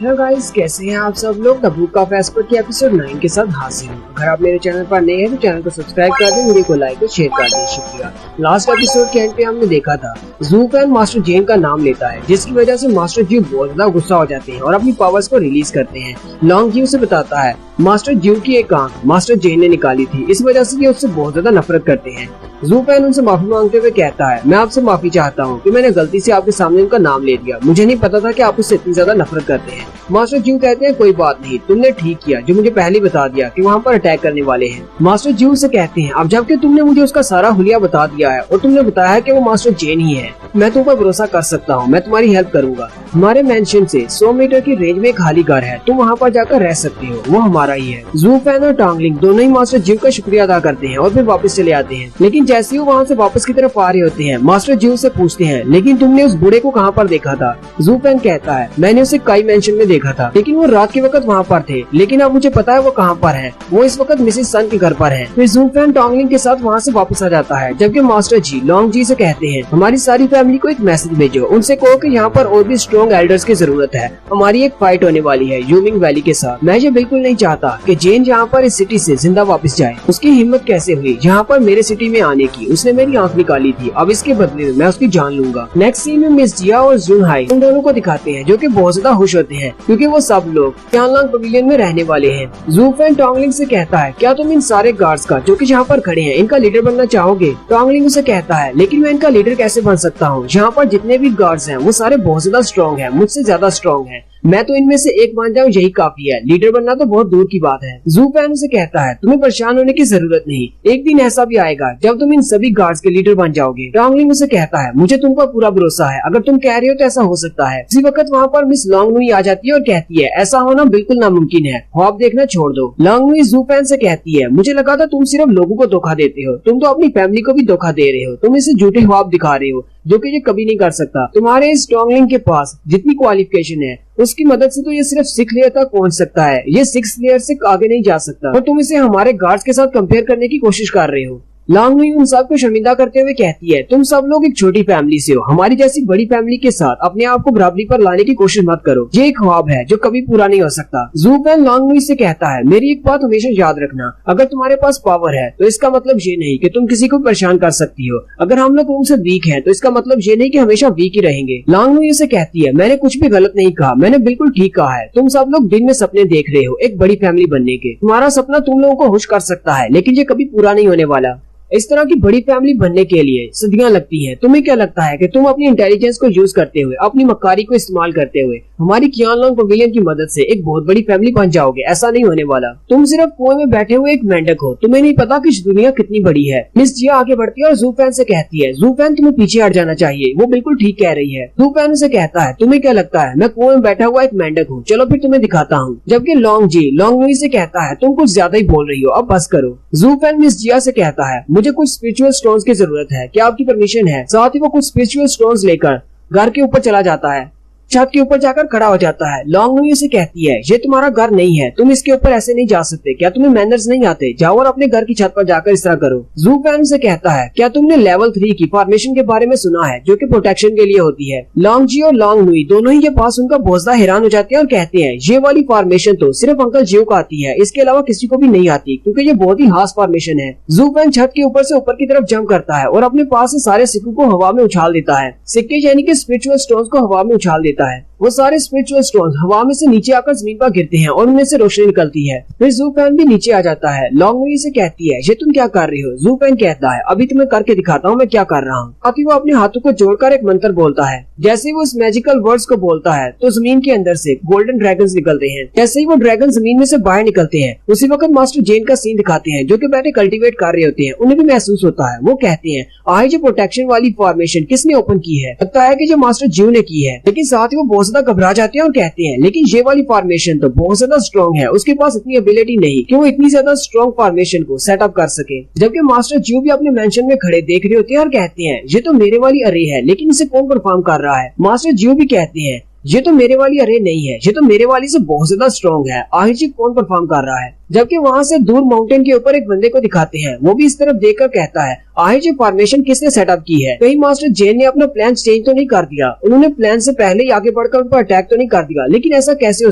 [SPEAKER 1] हेलो गाइस, कैसे हैं आप सब लोग? द बुक ऑफ एस्पर की एपिसोड 9 के साथ हाजिर हूँ। अगर आप मेरे चैनल पर नए हैं तो चैनल को सब्सक्राइब कर दें, वीडियो को लाइक और शेयर कर दें। शुक्रिया। लास्ट एपिसोड के एंड पे हमने देखा था जू फैन मास्टर जेन का नाम लेता है, जिसकी वजह से मास्टर जीव बहुत ज्यादा गुस्सा हो जाते हैं और अपनी पावर्स को रिलीज करते हैं। लॉन्ग जीव से बताता है मास्टर जीव की एक आंख मास्टर जेन ने निकाली थी, इस वजह से ये उससे बहुत ज्यादा नफरत करते हैं। जू फैन उनसे माफी मांगते हुए कहता है मैं आपसे माफी चाहता हूँ कि मैंने गलती से आपके सामने उनका नाम ले लिया, मुझे नहीं पता था कि आप उससे इतनी ज्यादा नफरत करते हैं। मास्टर जीव कहते हैं कोई बात नहीं, तुमने ठीक किया जो मुझे पहले बता दिया कि वहाँ पर अटैक करने वाले हैं। मास्टर जीव से कहते हैं अब जबकि तुमने मुझे उसका सारा हुलिया बता दिया है और तुमने बताया कि वो मास्टर जेन ही है, मैं तुम पर भरोसा कर सकता हूँ, मैं तुम्हारी हेल्प करूंगा। हमारे मेंशन से 100 मीटर की रेंज में एक खाली घर है, तुम वहाँ पर जाकर रह सकते हो, वो हमारा ही है। जू फैन और टांगलिंग दोनों ही मास्टर जीव का शुक्रिया अदा करते हैं और फिर वापस चले आते हैं। लेकिन जैसे ही वो वहाँ से वापस की तरफ आ रहे होते हैं, मास्टर जीव से पूछते हैं लेकिन तुमने उस बूढ़े को कहाँ पर देखा था? जू फैन कहता है मैंने उसे काई मेंशन में देखा था, लेकिन वो रात के वक्त वहाँ पर थे, लेकिन अब मुझे पता है वो कहाँ पर है, वो इस वक्त मिसेस सन के घर पर है। फिर जू फैन टांगलिंग के साथ वहाँ से वापस आ जाता है, जबकि मास्टर जी लॉन्ग जी से कहते हैं हमारी सारी फैमिली को एक मैसेज भेजो, उनसे कहो कि यहाँ पर और भी स्ट्रॉन्ग एल्डर्स की जरूरत है, हमारी एक फाइट होने वाली है यूमिंग वैली के साथ। मैं ये बिल्कुल नहीं चाहता कि जेन यहाँ पर इस सिटी से जिंदा वापस जाए, उसकी हिम्मत कैसे हुई यहाँ पर मेरे सिटी में आने की, उसने मेरी आंख निकाली थी, अब इसके बदले में मैं उसकी जान लूंगा। नेक्स्ट सीन में मिस जिया और जुन हाई उन दोनों को दिखाते हैं जो कि बहुत ज्यादा खुश होते हैं क्योंकि वो सब लोग कियानलॉन्ग पवेलियन में रहने वाले हैं। जू फैन टांगलिंग से कहता है क्या तुम इन सारे गार्ड्स का जो कि यहाँ पर खड़े हैं इनका लीडर बनना चाहोगे? टांगलिंग उसे कहता है लेकिन मैं इनका लीडर कैसे बन सकता हूँ, यहाँ पर जितने भी गार्ड्स हैं वो सारे बहुत ज्यादा स्ट्रॉन्ग हैं, मुझसे ज्यादा स्ट्रॉन्ग हैं, मैं तो इनमें से एक मान जाऊँ यही काफी है, लीडर बनना तो बहुत दूर की बात है। जू फैन उसे कहता है तुम्हें परेशान होने की जरूरत नहीं, एक दिन ऐसा भी आएगा जब तुम इन सभी गार्ड्स के लीडर बन जाओगे। लॉन्गलिंग उसे कहता है मुझे तुम पर पूरा भरोसा है, अगर तुम कह रहे हो तो ऐसा हो सकता है। इसी वक्त वहाँ पर मिस लॉन्गनुई आ जाती है और कहती है ऐसा होना बिल्कुल नामुमकिन है, ख्वाब देखना छोड़ दो। लॉन्गनुई जू फैन से कहती है मुझे लगा था तुम सिर्फ लोगों को धोखा देते हो, तुम तो अपनी फैमिली को भी धोखा दे रहे हो, तुम इसे झूठे ख्वाब दिखा रहे हो जो कि ये कभी नहीं कर सकता। तुम्हारे इस स्ट्रॉन्गलिंग के पास जितनी क्वालिफिकेशन है उसकी मदद से तो ये सिर्फ 6 लेयर तक पहुंच सकता है, ये 6 लेयर से आगे नहीं जा सकता और तुम इसे हमारे गार्ड्स के साथ कंपेयर करने की कोशिश कर रहे हो। लॉन्गनुई उन सबको शर्मिंदा करते हुए कहती है तुम सब लोग एक छोटी फैमिली से हो, हमारी जैसी बड़ी फैमिली के साथ अपने आप को बराबरी पर लाने की कोशिश मत करो, ये एक ख्वाब है जो कभी पूरा नहीं हो सकता। जू फैन लॉन्गनुई से कहता है मेरी एक बात हमेशा याद रखना, अगर तुम्हारे पास पावर है तो इसका मतलब ये नहीं कि तुम किसी को परेशान कर सकती हो, अगर हम लोग तुमसे वीक हैं तो इसका मतलब ये नहीं कि हमेशा वीक ही रहेंगे। लॉन्गनुई से कहती है मैंने कुछ भी गलत नहीं कहा, मैंने बिल्कुल ठीक कहा है, तुम सब लोग दिन में सपने देख रहे हो एक बड़ी फैमिली बनने के, तुम्हारा सपना तुम लोगों को खुश कर सकता है लेकिन ये कभी पूरा नहीं होने वाला। इस तरह की बड़ी फैमिली बनने के लिए सदियां लगती हैं। तुम्हें क्या लगता है कि तुम अपनी इंटेलिजेंस को यूज करते हुए, अपनी मक्कारी को इस्तेमाल करते हुए हमारी कियानलॉन्ग पवेलियन की मदद से एक बहुत बड़ी फैमिली बन जाओगे? ऐसा नहीं होने वाला। तुम सिर्फ कुएं में बैठे हुए एक मेंढक हो, तुम्हें नहीं पता कि दुनिया कितनी बड़ी है। मिस जिया आगे बढ़ती है और जू फैन से कहती है जू फैन तुम्हें पीछे हट जाना चाहिए, वो बिल्कुल ठीक कह रही है। जू फैन से कहता है तुम्हें क्या लगता है मैं कुएं में बैठा हुआ एक मेंढक हूँ, चलो फिर तुम्हें दिखाता हूँ। जबकि लॉन्गनुई से कहता है तुम कुछ ज्यादा ही बोल रही हो, अब बस करो। जू फैन मिस जिया से कहता है मुझे कुछ स्पिरिचुअल स्टोन्स की जरूरत है, क्या आपकी परमिशन है? साथ ही वो कुछ स्पिरिचुअल स्टोन्स लेकर घर के ऊपर चला जाता है, छत के ऊपर जाकर खड़ा हो जाता है। लॉन्गनुई से कहती है ये तुम्हारा घर नहीं है, तुम इसके ऊपर ऐसे नहीं जा सकते, क्या तुम्हें मैनर्स नहीं आते? जाओ और अपने घर की छत पर जाकर इस तरह करो। जू फैन से कहता है क्या तुमने लेवल 3 की फॉर्मेशन के बारे में सुना है जो कि प्रोटेक्शन के लिए होती है? लॉन्गजी और लॉन्गनुई दोनों ही ये बात सुनकर बहुत ज्यादा हैरान हो जाते हैं और कहते हैं ये वाली फॉर्मेशन तो सिर्फ अंकल जियो को आती है, इसके अलावा किसी को भी नहीं आती क्योंकि ये बहुत ही खास फॉर्मेशन है। जू फैन छत के ऊपर से ऊपर की तरफ जंप करता है और अपने पास से सारे सिक्कों को हवा में उछाल देता है। सिक्के यानी कि स्पिरिचुअल स्टोन्स को हवा में उछाल देता है। वो सारे स्पिरिचुअल स्टोन्स हवा में से नीचे आकर जमीन पर गिरते हैं और उनमें से रोशनी निकलती है। फिर जू फैन भी नीचे आ जाता है। लॉन्गनुई से कहती है ये तुम क्या कर रही हो? जू फैन कहता है अभी तुम्हें करके दिखाता हूँ मैं क्या कर रहा हूँ। अभी वो अपने हाथों को जोड़कर एक मंत्र बोलता है। जैसे ही वो उस मैजिकल वर्ड्स को बोलता है तो जमीन के अंदर से गोल्डन ड्रैगन्स निकलते हैं। जैसे ही वो ड्रैगन जमीन में से बाहर निकलते हैं उसी वक्त मास्टर जेन का सीन दिखाते हैं जो कि बैठे कल्टीवेट कर रहे होते हैं। उन्हें भी महसूस होता है। वो कहते हैं आज जो प्रोटेक्शन वाली फॉर्मेशन किसने ओपन की है? लगता है कि जो मास्टर जियो ने की है, लेकिन साथ ही वो बहुत ज्यादा घबरा जाते हैं और कहते हैं लेकिन ये वाली फॉर्मेशन तो बहुत ज्यादा स्ट्रॉन्ग है, उसके पास इतनी एबिलिटी नहीं कि वो इतनी ज्यादा स्ट्रॉन्ग फॉर्मेशन को सेटअप कर सके। जबकि मास्टर जियो भी अपने मेंशन में खड़े देख रहे होते हैं और कहते हैं ये तो मेरे वाली अरे है, लेकिन इसे कौन परफॉर्म कर रहा है? मास्टर जियो भी कहते हैं ये तो मेरे वाली अरे नहीं है, ये तो मेरे वाली से बहुत ज्यादा स्ट्रॉन्ग है, आखिर जी कौन परफॉर्म कर रहा है? जबकि वहाँ से दूर माउंटेन के ऊपर एक बंदे को दिखाते हैं। वो भी इस तरफ देखकर कहता है आखिर जो फॉर्मेशन किसने सेटअप की है? कहीं मास्टर जेन ने अपना प्लान चेंज तो नहीं कर दिया? उन्होंने प्लान से पहले ही आगे बढ़कर उन पर अटैक तो नहीं कर दिया? लेकिन ऐसा कैसे हो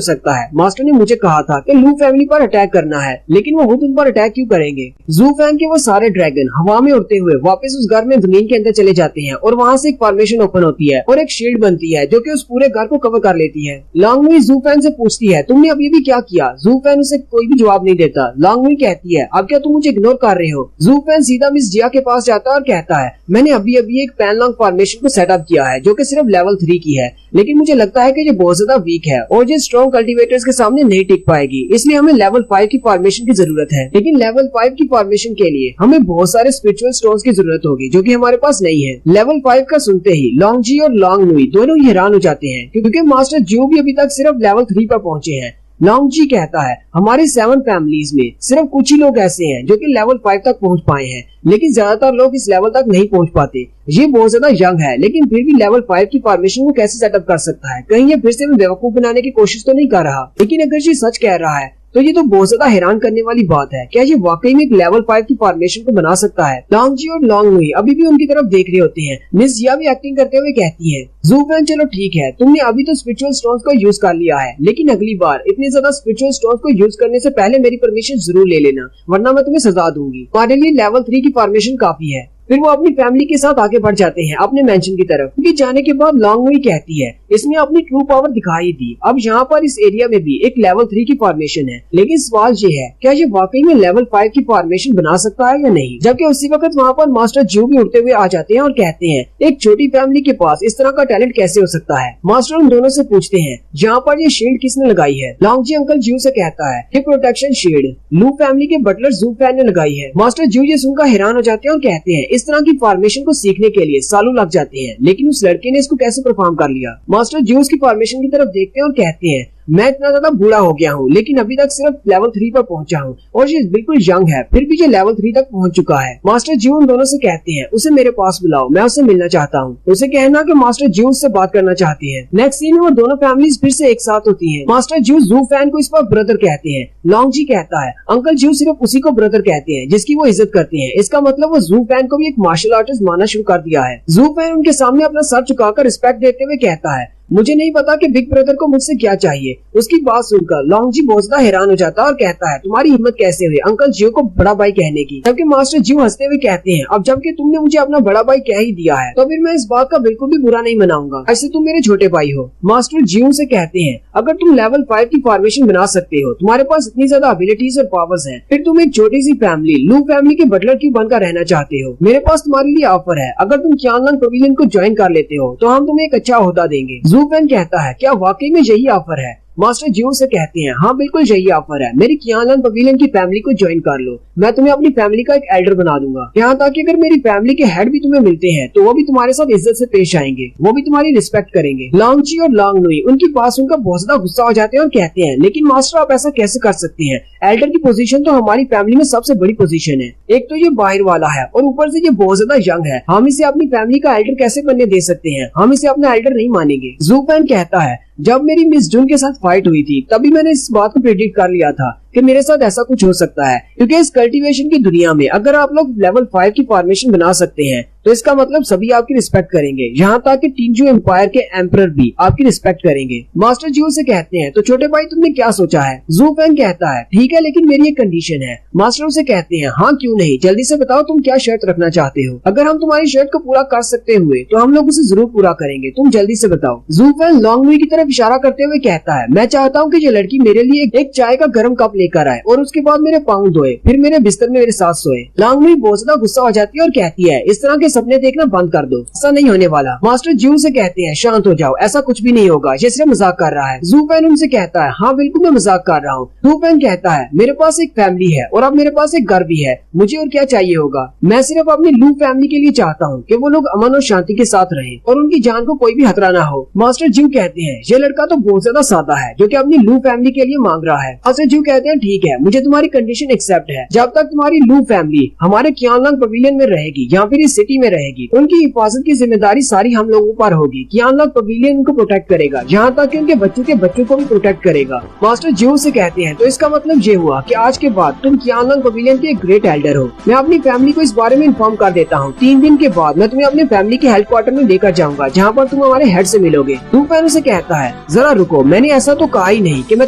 [SPEAKER 1] सकता है? मास्टर ने मुझे कहा था कि लू फैमिली पर अटैक करना है, लेकिन वो खुद उन पर अटैक क्यों करेंगे? जू फैन के वो सारे ड्रैगन हवा में उड़ते हुए वापस उस घर में जमीन के अंदर चले जाते हैं और वहाँ से एक फॉर्मेशन ओपन होती है और एक शील्ड बनती है जो कि उस पूरे घर को कवर कर लेती है। लॉन्गनुई जू फैन से पूछती है तुमने अब ये भी क्या किया? जू फैन उसे कोई भी जवाब नहीं देता। लॉन्गनुई कहती है अब क्या तुम मुझे इग्नोर कर रहे हो? जू फैन सीधा मिस जिया के पास जाता है और कहता है मैंने अभी एक पैनलॉन्ग फॉर्मेशन को सेटअप किया है जो कि सिर्फ लेवल 3 की है, लेकिन मुझे लगता है कि ये बहुत ज्यादा वीक है और ये स्ट्रॉन्ग कल्टीवेटर्स के सामने नहीं टिक पाएगी, इसलिए हमें लेवल 5 की फॉर्मेशन की जरूरत है। लेकिन लेवल 5 की फॉर्मेशन के लिए हमें बहुत सारे स्पिरिचुअल स्टोन्स की जरूरत होगी जो कि हमारे पास नहीं है। लेवल 5 का सुनते ही लॉन्गजी और लॉन्गनुई दोनों ही हैरान हो जाते हैं क्योंकि मास्टर जियो भी अभी तक सिर्फ लेवल 3 पर पहुंचे हैं। लॉन्गजी कहता है हमारी 7 फैमिलीज में सिर्फ कुछ ही लोग ऐसे हैं जो कि लेवल 5 तक पहुंच पाए हैं, लेकिन ज्यादातर लोग इस लेवल तक नहीं पहुंच पाते। ये बहुत ज्यादा यंग है, लेकिन फिर भी लेवल 5 की फॉर्मेशन को कैसे सेटअप कर सकता है? कहीं ये फिर से बेवकूफ बनाने की कोशिश तो नहीं कर रहा? लेकिन अगर ये सच कह रहा है तो ये तो बहुत ज्यादा हैरान करने वाली बात है। क्या ये वाकई में एक लेवल 5 की फॉर्मेशन को बना सकता है? लॉन्गजी और लॉन्गनुई अभी भी उनकी तरफ देख रहे होते हैं। मिस जिया भी एक्टिंग करते हुए कहती है जू फैन चलो ठीक है, तुमने अभी तो स्पिरिचुअल स्टोन्स को यूज कर लिया है, लेकिन अगली बार इतने ज्यादा स्पिरिचुअल स्टोन्स को यूज करने से पहले मेरी परमिशन जरूर ले लेना, वरना मैं तुम्हें सजा दूंगी। तुम्हारे लिए लेवल 3 की फॉर्मेशन काफी है। फिर वो अपनी फैमिली के साथ आगे बढ़ जाते हैं अपने मेंशन की तरफ। उनके जाने के बाद लॉन्गनुई कहती है इसने अपनी ट्रू पावर दिखाई दी। अब यहाँ पर इस एरिया में भी एक लेवल 3 की फॉर्मेशन है, लेकिन सवाल ये है क्या ये वाकई में लेवल 5 की फॉर्मेशन बना सकता है या नहीं। जबकि उसी वक्त वहाँ पर मास्टर ज्यू भी उड़ते हुए आ जाते हैं और कहते हैं एक छोटी फैमिली के पास इस तरह का टैलेंट कैसे हो सकता है। मास्टर उन दोनों से पूछते हैं यहाँ पर ये शील्ड किसने लगाई है। लॉन्ग जी अंकल ज्यू से कहता है ये प्रोटेक्शन शील्ड लू फैमिली के बटलर जू फैन ने लगाई है। मास्टर ज्यू ये सुनकर हैरान हो जाते हैं और कहते हैं इस तरह की फॉर्मेशन को सीखने के लिए सालों लग जाते हैं, लेकिन उस लड़के ने इसको कैसे परफॉर्म कर लिया। मास्टर ज्यू उसकी फॉर्मेशन की तरफ देखते हैं और कहते हैं मैं इतना ज्यादा बूढ़ा हो गया हूँ, लेकिन अभी तक सिर्फ लेवल 3 पर पहुंचा हूँ और ये बिल्कुल यंग है, फिर भी ये लेवल 3 तक पहुंच चुका है। मास्टर ज्यू उन दोनों से कहते हैं उसे मेरे पास बुलाओ, मैं उससे मिलना चाहता हूँ। उसे कहना कि मास्टर ज्यू उससे बात करना चाहती है। नेक्स्ट सीन में वो दोनों फैमिलीज फिर से एक साथ होती है। मास्टर ज्यू जू फैन को इस पर ब्रदर कहते हैं। लॉन्ग जी कहता है अंकल ज्यू सिर्फ उसी को ब्रदर कहते हैं जिसकी वो इज्जत करते हैं। इसका मतलब वो जू फैन को भी एक मार्शल आर्टिस्ट मानना शुरू कर दिया है। जू फैन उनके सामने अपना सर झुकाकर रिस्पेक्ट देते हुए कहता है मुझे नहीं पता कि बिग ब्रदर को मुझसे क्या चाहिए। उसकी बात सुनकर लॉन्ग जी बहुत ज्यादा हैरान हो जाता है और कहता है तुम्हारी हिम्मत कैसे हुई अंकल ज्यू को बड़ा भाई कहने की। जबकि मास्टर ज्यू हंसते हुए कहते हैं अब जबकि तुमने मुझे अपना बड़ा भाई कह ही दिया है तो फिर मैं इस बात का बिल्कुल भी बुरा नहीं मनाऊंगा, ऐसे तुम मेरे छोटे भाई हो। मास्टर ज्यू से कहते हैं अगर तुम लेवल 5 की फॉर्मेशन बना सकते हो, तुम्हारे पास इतनी ज्यादा एबिलिटीज और पावर्स हैं, फिर तुम एक छोटी सी फैमिली लू फैमिली के बटलर क्यों बनकर रहना चाहते हो। मेरे पास तुम्हारे लिए ऑफर है, अगर तुम qianlong पवेलियन को ज्वाइन कर लेते हो तो हम तुम्हें एक अच्छा ओहदा देंगे। जू फैन कहता है क्या वाकई में यही ऑफर है। मास्टर ज्यू से कहते हैं हाँ बिल्कुल यही ऑफर है, मेरी qianlong पवेलियन की फैमिली को ज्वाइन कर लो, मैं तुम्हें अपनी फैमिली का एक एल्डर बना दूंगा। यहाँ तक कि अगर मेरी फैमिली के हेड भी तुम्हें मिलते हैं तो वो भी तुम्हारे साथ इज्जत से पेश आएंगे, वो भी तुम्हारी रिस्पेक्ट करेंगे। लॉन्ग जी और लॉन्ग नुई उनकी बात सुनकर बहुत ज्यादा गुस्सा हो जाते हैं और कहते हैं लेकिन मास्टर आप ऐसा कैसे कर सकते हैं, एल्डर की पोजीशन तो हमारी फैमिली में सबसे बड़ी पोजीशन है, एक तो ये बाहर वाला है और ऊपर से ये बहुत ज्यादा यंग है, हम इसे अपनी फैमिली का एल्डर कैसे बनने दे सकते हैं, हम इसे अपना एल्डर नहीं मानेंगे। जू फैन कहता है जब मेरी मिस जून के साथ फाइट हुई थी तभी मैंने इस बात को प्रेडिक्ट कर लिया था कि मेरे साथ ऐसा कुछ हो सकता है, क्योंकि इस कल्टीवेशन की दुनिया में अगर आप लोग लेवल 5 की फॉर्मेशन बना सकते हैं तो इसका मतलब सभी आपकी रिस्पेक्ट करेंगे, यहाँ तक कि टिंजू एम्पायर के एम्परर भी आपकी रिस्पेक्ट करेंगे। मास्टर ज्यू से कहते हैं तो छोटे भाई तुमने क्या सोचा है। जू फैन कहता है ठीक है लेकिन मेरी एक कंडीशन है। मास्टर उसे कहते हैं हाँ क्यों नहीं, जल्दी से बताओ तुम क्या शर्त रखना चाहते हो, अगर हम तुम्हारी शर्त को पूरा कर सकते हुए तो हम लोग उसे जरूर पूरा करेंगे, तुम जल्दी से बताओ। जू फैन लॉन्ग नुई की तरफ इशारा करते हुए कहता है मैं चाहता हूँ कि ये लड़की मेरे लिए एक चाय का गर्म कप लेकर आए और उसके बाद मेरे पाँव धोए, फिर मेरे बिस्तर में मेरे साथ सोए। लॉन्ग नुई बहुत ज्यादा गुस्सा हो जाती है और कहती है इस तरह के सपने देखना बंद कर दो, ऐसा नहीं होने वाला। मास्टर ज्यू से कहते हैं शांत हो जाओ, ऐसा कुछ भी नहीं होगा, ये सिर्फ मजाक कर रहा है। जू फैन उनसे कहता है हाँ बिल्कुल मैं मजाक कर रहा हूँ। जू फैन कहता है मेरे पास एक फैमिली है और अब मेरे पास एक घर भी है, मुझे और क्या चाहिए होगा, मैं सिर्फ अपनी लू फैमिली के लिए चाहता हूँ कि वो लोग अमन और शांति के साथ रहें और उनकी जान को कोई भी खतरा ना हो। मास्टर ज्यू कहते हैं ये लड़का तो बहुत ज्यादा सादा है जो कि अपनी लू फैमिली के लिए मांग रहा है। मास्टर ज्यू कहते हैं ठीक है मुझे तुम्हारी कंडीशन एक्सेप्ट है, जब तक तुम्हारी लू फैमिली हमारे qianlong पवेलियन में रहेगी या फिर इस सिटी में रहेगी उनकी हिफाजत की जिम्मेदारी सारी हम लोगों पर होगी। qianlong पवेलियन उनको प्रोटेक्ट करेगा, यहाँ तक कि उनके बच्चों के बच्चों को भी प्रोटेक्ट करेगा। मास्टर ज्यू से कहते हैं तो इसका मतलब ये हुआ कि आज के बाद तुम qianlong पवेलियन के एक ग्रेट एल्डर हो। मैं अपनी फैमिली को इस बारे में इन्फॉर्म कर देता हूँ, 3 दिन के बाद मैं तुम्हें अपने फैमिली के हेडक्वार्टर में लेकर जाऊंगा जहाँ पर तुम हमारे हेड से मिलोगे। जू फैन उसे कहता है जरा रुको, मैंने ऐसा तो कहा ही नहीं कि मैं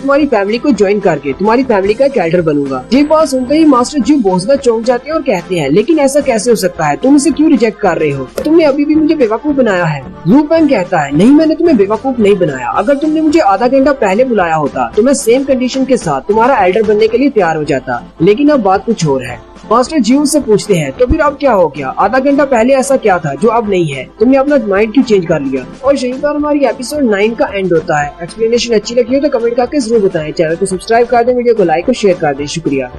[SPEAKER 1] तुम्हारी फैमिली को ज्वाइन करके तुम्हारी फैमिली का एक एल्डर बनूंगा। ये बात सुनते ही मास्टर ज्यू बहुत ज्यादा चौंक जाते हैं और कहते हैं लेकिन ऐसा कैसे हो सकता है, तुम इसे क्यों रिजेक्ट कर रहे हो, तुमने अभी भी मुझे बेवकूफ बनाया है। जू फैन कहता है नहीं मैंने तुम्हें बेवकूफ नहीं बनाया, अगर तुमने मुझे आधा घंटा पहले बुलाया होता तो मैं सेम कंडीशन के साथ तुम्हारा एल्डर बनने के लिए तैयार हो जाता, लेकिन अब बात कुछ और है। मास्टर ज्यू से पूछते हैं तो फिर अब क्या हो गया, आधा घंटा पहले ऐसा क्या था जो अब नहीं है, तुमने अपना माइंड क्यों चेंज कर लिया। और यहीं पर हमारी एपिसोड 9 का एंड होता है। एक्सप्लेनेशन अच्छी लगी हो तो कमेंट करके जरूर बताएं, चैनल को सब्सक्राइब कर दें, वीडियो को लाइक और शेयर कर दें। शुक्रिया।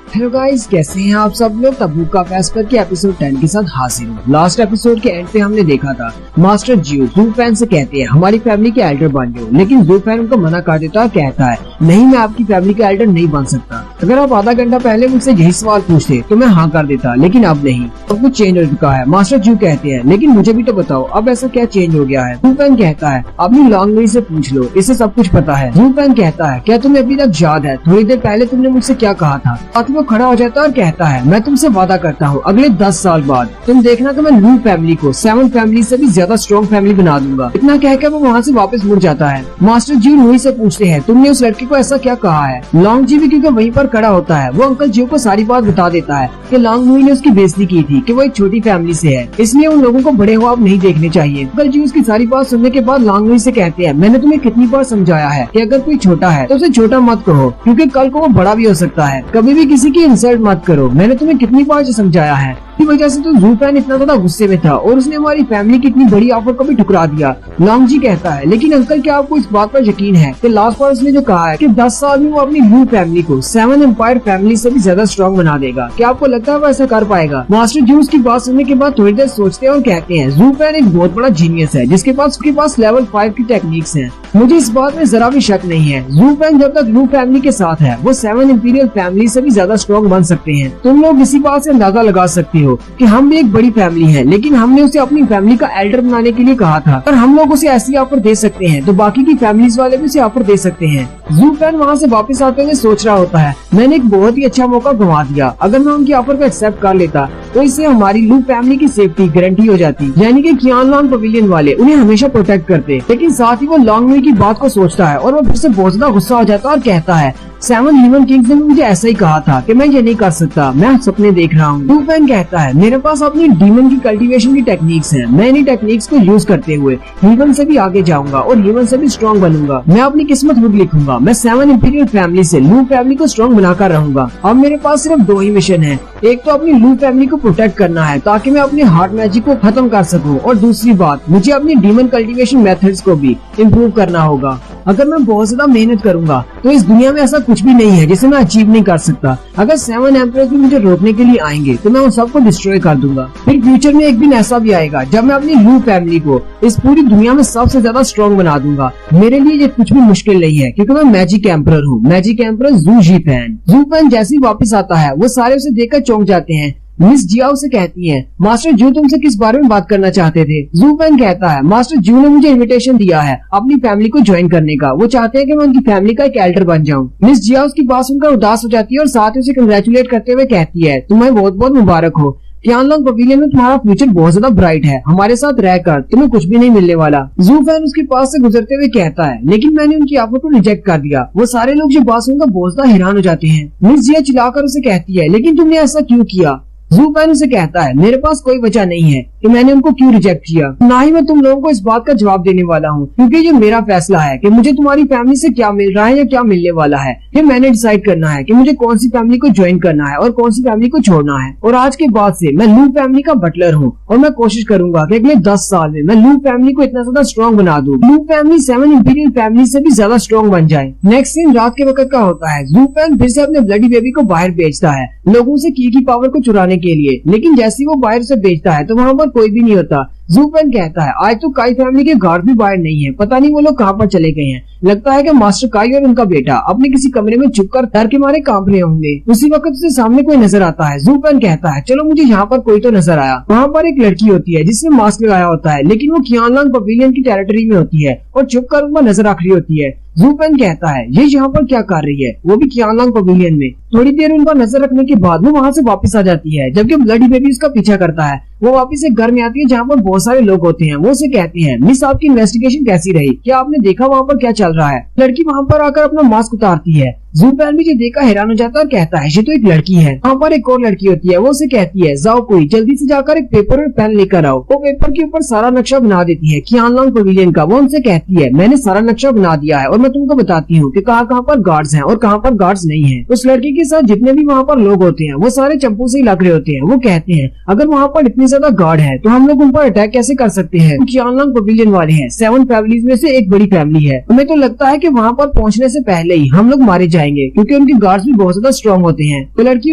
[SPEAKER 1] हेलो गाइस, कैसे हैं आप सब लोग। तबूक का फैसला के एपिसोड 10 के साथ हाजिर हूँ। लास्ट एपिसोड के एंड पे हमने देखा था मास्टर ज्यू जू फैन से कहते हैं हमारी फैमिली के एल्डर बन जाओ, लेकिन जू फैन उनको मना कर देता है, कहता है नहीं मैं आपकी फैमिली का एल्डर नहीं बन सकता, अगर आप आधा घंटा पहले मुझसे यही सवाल पूछते तो मैं हाँ कर देता, लेकिन अब नहीं, अब कुछ चेंज हो चुका है। मास्टर ज्यू कहते हैं लेकिन मुझे भी तो बताओ अब ऐसा क्या चेंज हो गया है। जू फैन कहता है अपनी लॉन्ग नुई से पूछ लो, इसे सब कुछ पता है। जू फैन कहता है क्या तुम्हें अभी तक याद है थोड़ी देर पहले तुमने मुझसे क्या कहा था। साथ में वो खड़ा हो जाता है और कहता है मैं तुमसे वादा करता हूँ अगले 10 साल बाद तुम देखना कि मैं लू फैमिली को 7 फैमिली से भी ज्यादा स्ट्रॉन्ग फैमिली बना दूंगा। इतना कहकर वो वहाँ से वापस मुड़ जाता है। मास्टर जी नुई से पूछते हैं तुमने उस लड़के को ऐसा क्या कहा है। लॉन्ग जी भी क्योंकि वहीं पर पर खड़ा होता है वो अंकल जियो को सारी बात बता देता है कि लॉन्गमुई ने उसकी बेइज्जती की थी कि वो एक छोटी फैमिली से है, इसलिए उन लोगों को बड़े ख्वाब नहीं देखने चाहिए। अंकल जियो उसकी सारी बात सुनने के बाद लॉन्गमुई से कहते हैं, मैंने तुम्हें कितनी बार समझाया है कि अगर कोई छोटा है तो उसे छोटा मत कहो, क्योंकि कल को वो बड़ा भी हो सकता है। कभी भी किसी की इंसल्ट मत करो, मैंने तुम्हें कितनी बार समझाया है। इसी वजह से तो जू फैन इतना ज्यादा गुस्से में था और उसने हमारी फैमिली की इतनी बड़ी ऑफर को भी ठुकरा दिया। लॉन्ग जी कहता है, लेकिन अंकल क्या आपको इस बात पर यकीन है कि लास्ट बार उसने जो कहा है कि 10 साल में वो अपनी लू फैमिली को 7 एम्पायर फैमिली से भी ज्यादा स्ट्रॉन्ग बना देगा? क्या आपको लगता है वो ऐसा कर पाएगा? मास्टर जू उसकी बात सुनने के बाद थोड़ी देर सोचते हैं और कहते हैं, जू फैन एक बहुत बड़ा जीनियस है जिसके पास लेवल 5 की टेक्निक्स हैं। मुझे इस बात में जरा भी शक नहीं है। जू फैन जब तक लू फैमिली के साथ है वो 7 इंपीरियल फैमिली से भी ज्यादा स्ट्रॉन्ग बन सकते हैं। तुम लोग इसी बात से अंदाजा लगा सकते हो कि हम भी एक बड़ी फैमिली है, लेकिन हमने उसे अपनी फैमिली का एल्डर बनाने के लिए कहा था। और हम लोग उसे ऐसी ऑफर दे सकते हैं तो बाकी की फैमिलीज वाले भी उसे ऑफर दे सकते हैं। जू फैन वहाँ से वापस आते हुए सोच रहा होता है, मैंने एक बहुत ही अच्छा मौका गंवा दिया। अगर मैं उनकी ऑफर को एक्सेप्ट कर लेता तो इससे हमारी लू फैमिली की सेफ्टी गारंटी हो जाती, यानी कि कियानलॉन्ग पवेलियन वाले उन्हें हमेशा प्रोटेक्ट करते। लेकिन साथ ही वो लॉन्गमुई की बात को सोचता है और वो फिर से बहुत ज्यादा गुस्सा हो जाता है और कहता है, 7 ह्यूमन किंग्स ने मुझे ऐसा ही कहा था कि मैं ये नहीं कर सकता, मैं सपने देख रहा हूँ। जू फैन कहता है, मेरे पास अपनी डीमन की कल्टीवेशन की टेक्निक्स हैं। मैं इन्हीं टेक्निक्स को यूज करते हुए ह्यूमन से भी आगे जाऊंगा और ह्यूमन से भी स्ट्रॉन्ग बनूंगा। मैं अपनी किस्मत खुद लिखूंगा। मैं 7 इंपीरियल फैमिली से लू फैमिली को स्ट्रॉन्ग बनाकर रहूंगा। अब मेरे पास सिर्फ 2 ही मिशन है। एक तो अपनी लू फैमिली को प्रोटेक्ट करना है ताकि मैं अपने हार्ट मैजिक को खत्म कर सकूं, और दूसरी बात, मुझे अपनी डीमन कल्टीवेशन मेथड्स को भी इम्प्रूव करना होगा। अगर मैं बहुत ज्यादा मेहनत करूंगा तो इस दुनिया में ऐसा कुछ भी नहीं है जिसे मैं अचीव नहीं कर सकता। अगर 7 एम्परर्स भी मुझे रोकने के लिए आएंगे तो मैं उन सबको डिस्ट्रॉय कर दूंगा। फिर फ्यूचर में एक दिन ऐसा भी आएगा जब मैं अपनी लू फैमिली को इस पूरी दुनिया में सबसे ज्यादा स्ट्रॉन्ग बना दूंगा। मेरे लिए ये कुछ भी मुश्किल नहीं है क्योंकि मैं मैजिक एम्परर हूँ, मैजिक एम्परर जू जी फैन। जू फैन जैसे ही वापस आता है वो सारे उसे देखकर चौंक जाते हैं। मिस जियाओ से कहती हैं, मास्टर जू तुमसे किस बारे में बात करना चाहते थे? जू फैन कहता है, मास्टर जू ने मुझे इनविटेशन दिया है अपनी फैमिली को ज्वाइन करने का। वो चाहते हैं कि मैं उनकी फैमिली का एक एल्डर बन जाऊं। मिस जियाओ की बात सुनकर उदास हो जाती है और साथ ही उसे कंग्रेचुलेट करते हुए कहती है, तुम्हें बहुत बहुत मुबारक हो। कियानलॉन्ग पवेलियन में तुम्हारा फ्यूचर बहुत ज्यादा ब्राइट है। हमारे साथ रहकर तुम्हें कुछ भी नहीं मिलने वाला। जू फैन उसके पास से गुजरते हुए कहता है, लेकिन मैंने उनकी ऑफर को रिजेक्ट कर दिया। वो सारे लोग जो बात सुनकर बहुत ज्यादा हैरान हो जाते हैं। मिस जिया चिल्लाकर उसे कहती है, लेकिन तुमने ऐसा क्यों किया? जू फैन उसे कहता है, मेरे पास कोई वजह नहीं है कि मैंने उनको क्यों रिजेक्ट किया। ना ही मैं तुम लोगों को इस बात का जवाब देने वाला हूँ, क्योंकि ये मेरा फैसला है कि मुझे तुम्हारी फैमिली से क्या मिल रहा है या क्या मिलने वाला है। ये मैंने डिसाइड करना है कि मुझे कौन सी फैमिली को ज्वाइन करना है और कौन सी फैमिली को छोड़ना है। और आज के बाद से मैं लू फैमिली का बटलर हूँ और मैं कोशिश करूंगा कि अगले 10 साल में मैं लू फैमिली को इतना ज्यादा स्ट्रॉन्ग बना दूं, लू फैमिली 7 इंपीरियल फैमिली से भी ज्यादा स्ट्रॉन्ग बन जाए। नेक्स्ट सीन रात के वक्त का होता है। जू फैन फिर से अपने ब्लडी बेबी को बाहर भेजता है लोगों से की पावर को चुराने के लिए, लेकिन जैसे ही वो बाहर से बेचता है तो वहाँ पर कोई भी नहीं होता। जू फैन कहता है, आज तो काई फैमिली के गार्ड भी बाहर नहीं है, पता नहीं वो लोग कहाँ पर चले गए हैं। लगता है कि मास्टर काई और उनका बेटा अपने किसी कमरे में छुपकर डर के मारे कांप रहे होंगे। उसी वक्त उसे सामने कोई नजर आता है। जू फैन कहता है, चलो मुझे यहाँ पर कोई तो नजर आया। वहाँ पर एक लड़की होती है जिसने मास्क लगाया होता है, लेकिन वो कियानलॉन्ग पवेलियन की टेरिटरी में होती है और छुपकर उन पर नजर रख रही होती है। जू फैन कहता है, ये यहाँ पर क्या कर रही है? वो भी कियानलॉन्ग पवेलियन में। थोड़ी देर उन पर नजर रखने के बाद वो वहाँ से वापस आ जाती है, जबकि ब्लडी बेबी उसका पीछा करता है। वो वापस एक घर में आती है जहाँ पर बहुत सारे लोग होते हैं। वो उसे कहते हैं, मिस आपकी इन्वेस्टिगेशन कैसी रही? क्या आपने देखा वहाँ पर क्या चल रहा है? लड़की वहाँ पर आकर अपना मास्क उतारती है। जू फैन भी ये देखकर हैरान हो जाता है और कहता है, ये तो एक लड़की है। वहाँ पर एक और लड़की होती है। वो उसे कहती है, जाओ कोई जल्दी से जाकर एक पेपर और पेन लेकर आओ। वो पेपर के ऊपर सारा नक्शा बना देती है कियानलॉन्ग पवेलियन का। वो उनसे कहती है, मैंने सारा नक्शा बना दिया है और मैं तुमको बताती हूँ कि कहाँ पर गार्ड्स हैं और कहाँ पर गार्ड्स नहीं हैं। उस लड़की के साथ जितने भी वहाँ पर लोग होते हैं वो सारे चंपू से ही लग रहे होते हैं। वो कहते हैं, अगर वहाँ पर इतने ज्यादा गार्ड है तो हम लोग उन पर अटैक कैसे कर सकते हैं? कियानलॉन्ग पवेलियन वाले हैं 7 फैमिलीज में से एक बड़ी फैमिली है। हमें तो लगता है कि वहाँ पर पहुँचने से पहले ही हम लोग मारे जाएंगे क्योंकि उनके गार्ड्स भी बहुत ज्यादा स्ट्रॉन्ग होते हैं। तो लड़की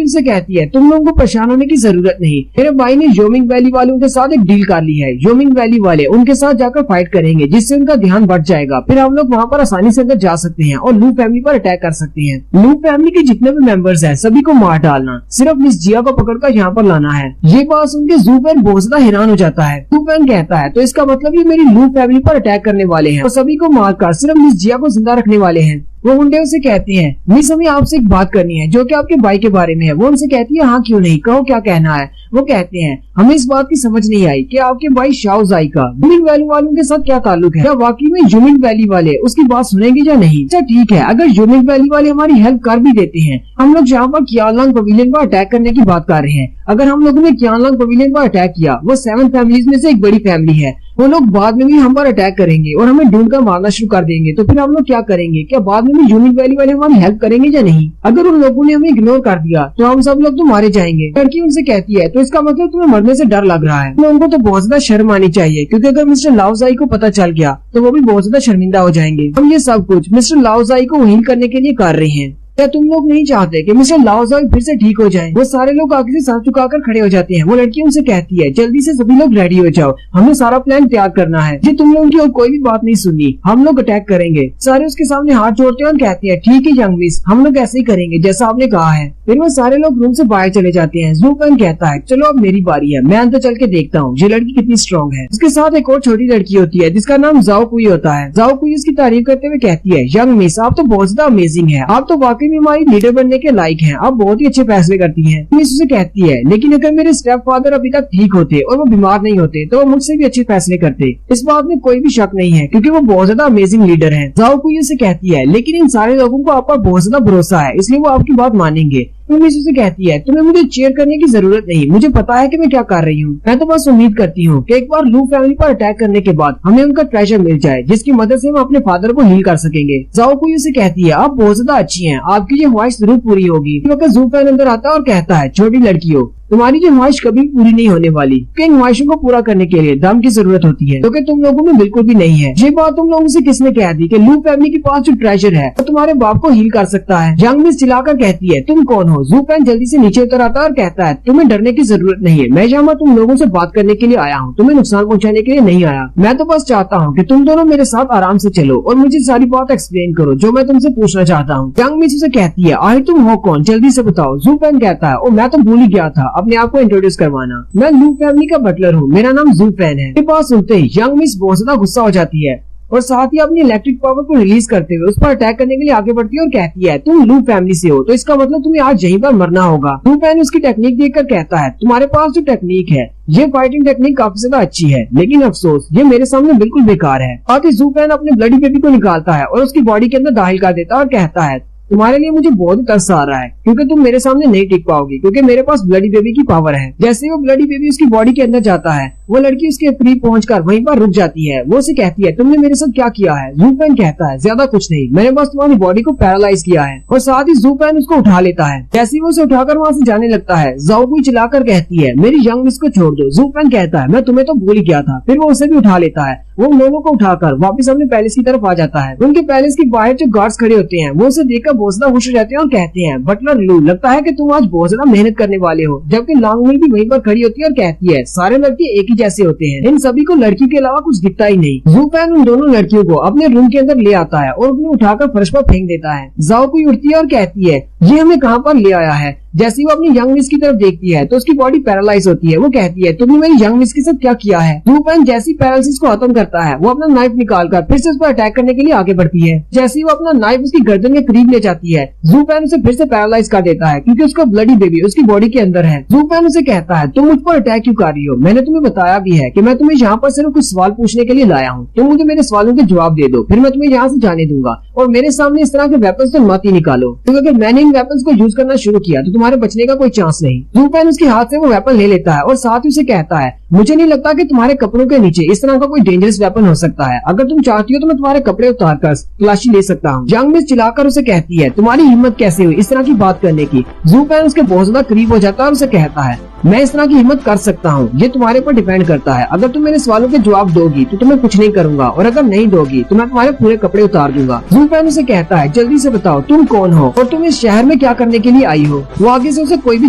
[SPEAKER 1] उनसे कहती है, तुम लोगों को परेशान होने की जरूरत नहीं। मेरे भाई ने योमिंग वैली वालों के साथ एक डील कर ली है। योमिंग वैली वाले उनके साथ जाकर फाइट करेंगे जिससे उनका ध्यान बढ़ जाएगा। फिर हम लोग वहाँ पर आसानी से अंदर जा सकते हैं और लू फैमिली पर अटैक कर सकते हैं। लू फैमिली के जितने भी मेंबर्स हैं सभी को मार डालना, सिर्फ मिस जिया को पकड़कर यहाँ पर लाना है। ये बात सुनकर जू फैन बहुत ज्यादा हैरान हो जाता है। जू फैन कहता है, तो इसका मतलब ये मेरी लू फैमिली पर अटैक करने वाले हैं और सभी को मारकर सिर्फ मिस जिया को जिंदा रखने वाले हैं। वो मुंडे उसे कहते हैं, मिस हमें आपसे एक बात करनी है जो कि आपके भाई के बारे में है। वो उनसे कहती है, हाँ क्यों नहीं, कहो क्या कहना है। वो कहते हैं, हमें इस बात की समझ नहीं आई कि आपके भाई शाओजाई का ह्यूमिन वैली वालों के साथ क्या ताल्लुक है। क्या वाकई में ह्यूमिन वैली वाले उसकी बात सुनेंगे या नहीं। अच्छा ठीक है, अगर ह्यूमिन वैली वाले हमारी हेल्प कर भी देते हैं, हम लोग जहाँ पर क्यानलांग पवेलियन पर अटैक करने की बात कर रहे हैं, अगर हम लोगों ने क्यानलांग पवेलियन पर अटैक किया, वो 7 फैमिलीज में से एक बड़ी फैमिली है, वो लोग बाद में भी हम पर अटैक करेंगे और हमें ढूंढ कर मारना शुरू कर देंगे, तो फिर हम लोग क्या करेंगे। क्या बाद में भी ह्यूमिन वैली वाले हमारी हेल्प करेंगे या नहीं। अगर उन लोगों ने हमें इग्नोर कर दिया तो हम सब लोग तो मारे जाएंगे। लड़की उनसे कहती है, तो इसका मतलब तुम्हें मरने से डर लग रहा है। लोगों को तो बहुत ज्यादा शर्म आनी चाहिए, क्योंकि अगर मिस्टर लाओजाई को पता चल गया तो वो भी बहुत ज्यादा शर्मिंदा हो जाएंगे। हम ये सब कुछ मिस्टर लाओजाई को हील करने के लिए कर रहे हैं। क्या तुम लोग नहीं चाहते कि मिस्टर लाओजाई फिर से ठीक हो जाएं? वो सारे लोग आगे से सर झुकाकर खड़े हो जाते हैं। वो लड़की उनसे कहती है, जल्दी से सभी लोग रेडी हो जाओ, हमें सारा प्लान तैयार करना है। जी तुम लोगों की और कोई भी बात नहीं सुननी, हम लोग अटैक करेंगे। सारे उसके सामने हाथ जोड़ते हैं और कहते हैं, ठीक है यंग मिस, हम लोग ऐसे ही करेंगे जैसा आपने कहा है। फिर वो सारे लोग रूम से बाहर चले जाते हैं। ज़ू फेंग कहता है, चलो अब मेरी बारी है, मैं अंदर चल के देखता हूँ ये लड़की कितनी स्ट्रॉन्ग है। उसके साथ एक और छोटी लड़की होती है जिसका नाम जाओ कुई होता है। जाओ कुई उसकी तारीफ करते हुए कहती है, यंग मिस आप तो बहुत ज्यादा अमेजिंग है, आप तो वाकई में हमारी लीडर बनने के लायक हैं, आप बहुत ही अच्छे फैसले करती हैं। मिस उसे कहती है, लेकिन अगर मेरे स्टेप फादर अभी तक ठीक होते और वो बीमार नहीं होते तो वो मुझसे भी अच्छे फैसले करते। इस बात में कोई भी शक नहीं है क्योंकि वो बहुत ज्यादा अमेजिंग लीडर हैं। जाओ कुई उसे कहती है, लेकिन इन सारे लोगों को आप पर बहुत ज्यादा भरोसा है, इसलिए वो आपकी बात मानेंगे। मिस उसे कहती है, तुम्हें मुझे चीयर करने की जरूरत नहीं, मुझे पता है कि मैं क्या कर रही हूँ। मैं तो बस उम्मीद करती हूँ कि एक बार लू फैमिली पर अटैक करने के बाद हमें उनका ट्रेजर मिल जाए जिसकी मदद से हम अपने फादर को हील कर सकेंगे। जाओ कोई उसे कहती है, आप बहुत ज्यादा अच्छी हैं, आपकी ये ख्वाहिश जरूर पूरी होगी। ज़ू फैन अंदर आता है और कहता है, छोटी लड़कियों तुम्हारी जो ख्वाहिश कभी पूरी नहीं होने वाली, क्योंकि इन ख्वाहिशों को पूरा करने के लिए दम की जरूरत होती है, क्योंकि तुम लोगों में बिल्कुल भी नहीं है। ये बात तुम लोगों से किसने कह दी कि लू फैमिली के पास जो ट्रेजर है वो तुम्हारे बाप को हील कर सकता है। यंग मिस चिल्लाकर कहती है, तुम कौन हो। ज़ू फैन जल्दी से नीचे उतर आता है और कहता है, तुम्हें डरने की जरूरत नहीं है, मैं यहाँ तुम लोगों से बात करने के लिए आया हूँ, तुम्हें नुकसान पहुँचाने के लिए नहीं आया। मैं तो बस चाहता हूँ कि तुम दोनों मेरे साथ आराम से चलो और मुझे सारी बात एक्सप्लेन करो जो मैं तुमसे पूछना चाहता हूँ। यंग मिस उसे कहती है, आखिर तुम हो कौन, जल्दी से बताओ। ज़ू फैन कहता है, मैं तो भूल ही गया था अपने आप को इंट्रोड्यूस करवाना, मैं लू फैमिली का बटलर हूँ, मेरा नाम ज़ू फैन है। ये बात सुनते ही यंग मिस बहुत ज्यादा गुस्सा हो जाती है और साथ ही अपनी इलेक्ट्रिक पावर को रिलीज करते हुए उस पर अटैक करने के लिए आगे बढ़ती है और कहती है, तुम लू फैमिली से हो तो इसका मतलब तुम्हें आज यहीं पर मरना होगा। लू फैन उसकी टेक्निक देखकर कहता है, तुम्हारे पास जो टेक्निक है ये फाइटिंग टेक्निक काफी ज्यादा अच्छी है, लेकिन अफसोस ये मेरे सामने बिल्कुल बेकार है। आगे ज़ू फैन अपने ब्लडी बेबी को निकालता है और उसकी बॉडी के अंदर दाखिल कर देता है और कहता है, तुम्हारे लिए मुझे बहुत ही तरस आ रहा है क्योंकि तुम मेरे सामने नहीं टिक पाओगी क्योंकि मेरे पास ब्लडी बेबी की पावर है। जैसे ही वो ब्लडी बेबी उसकी बॉडी के अंदर जाता है वो लड़की उसके करीब पहुंचकर वहीं पर रुक जाती है। वो उसे कहती है, तुमने मेरे साथ क्या किया है। ज़ू फैन कहता है, ज्यादा कुछ नहीं, मैंने बस तुम्हारी बॉडी को पैरालाइज किया है। और साथ ही ज़ू फैन उसको उठा लेता है। जैसे ही वो उसे उठाकर वहाँ से जाने लगता है, जाओ कोई चिल्लाकर कहती है, मेरी यंग मिस को छोड़ दो। ज़ू फैन कहता है, मैं तुम्हें तो भूल ही गया था। फिर वो उसे भी उठा लेता है। वो उन दोनों को उठाकर वापस अपने पैलेस की तरफ आ जाता है। उनके पैलेस के बाहर जो गार्ड्स खड़े होते हैं वो उसे देखकर बहुत ज्यादा खुश हो जाते हैं और कहते हैं, बटलर लू, लगता है कि तुम आज बहुत ज्यादा मेहनत करने वाले हो। जबकि लांगमिल भी वहीं पर खड़ी होती है और कहती है, सारे लड़के एक ही जैसे होते हैं, इन सभी को लड़की के अलावा कुछ दिखता ही नहीं। ज़ू फैन उन दोनों लड़कियों को अपने रूम के अंदर ले आता है और उन्हें उठाकर फर्श पर फेंक देता है। जाओ कोई उठती है और कहती है, ये हमें कहाँ पर ले आया है। जैसे ही वो अपनी यंग मिस की तरफ देखती है तो उसकी बॉडी पैरालाइज होती है। वो कहती है, तुमने मेरी यंग मिस के साथ क्या किया है। ज़ू फैन जैसी पैरालिसिस को खत्म करता है वो अपना नाइफ निकालकर फिर से उस पर अटैक करने के लिए आगे बढ़ती है। जैसे ही वो अपना नाइफ उसकी गर्दन के करीब ले जाती है, ज़ू फैन उसे फिर से पैरालाइज कर देता है क्योंकि उसका ब्लडी बेबी उसकी बॉडी के अंदर है। ज़ू फैन उसे कहता है, तुम मुझ पर अटैक क्यों कर रही हो, मैंने तुम्हें बताया भी है कि मैं तुम्हें यहाँ पर सिर्फ कुछ सवाल पूछने के लिए लाया हूँ, तुम मुझे मेरे सवालों के जवाब दे दो, फिर मैं तुम्हें यहाँ से जाने दूंगा और मेरे सामने इस तरह के वेपन्स तो मत ही निकालो, क्योंकि अगर मैंने इन वेपन्स को यूज करना शुरू किया तो तुम्हारे बचने का कोई चांस नहीं। ज़ू फैन उसके हाथ से वो वेपन ले लेता है और साथ ही उसे कहता है, मुझे नहीं लगता कि तुम्हारे कपड़ों के नीचे इस तरह का कोई डेंजरस वेपन हो सकता है, अगर तुम चाहती हो तो मैं तुम्हारे कपड़े उतार कर तलाशी ले सकता हूँ। यंग मिस चिल्लाकर उसे कहती है, तुम्हारी हिम्मत कैसे हुई इस तरह की बात करने की। ज़ू फैन उसके बहुत ज्यादा करीब हो जाता है और उसे कहता है, मैं इस तरह की हिम्मत कर सकता हूँ, ये तुम्हारे पर डिपेंड करता है। अगर तुम मेरे सवालों के जवाब दोगी तो तुम्हें कुछ नहीं करूंगा और अगर नहीं दोगी तो मैं तुम्हारे पूरे कपड़े उतार दूंगा। ज़ू फैन उसे कहता है, जल्दी से बताओ तुम कौन हो और तुम इस शहर में क्या करने के लिए आई हो। वो आगे से उसे कोई भी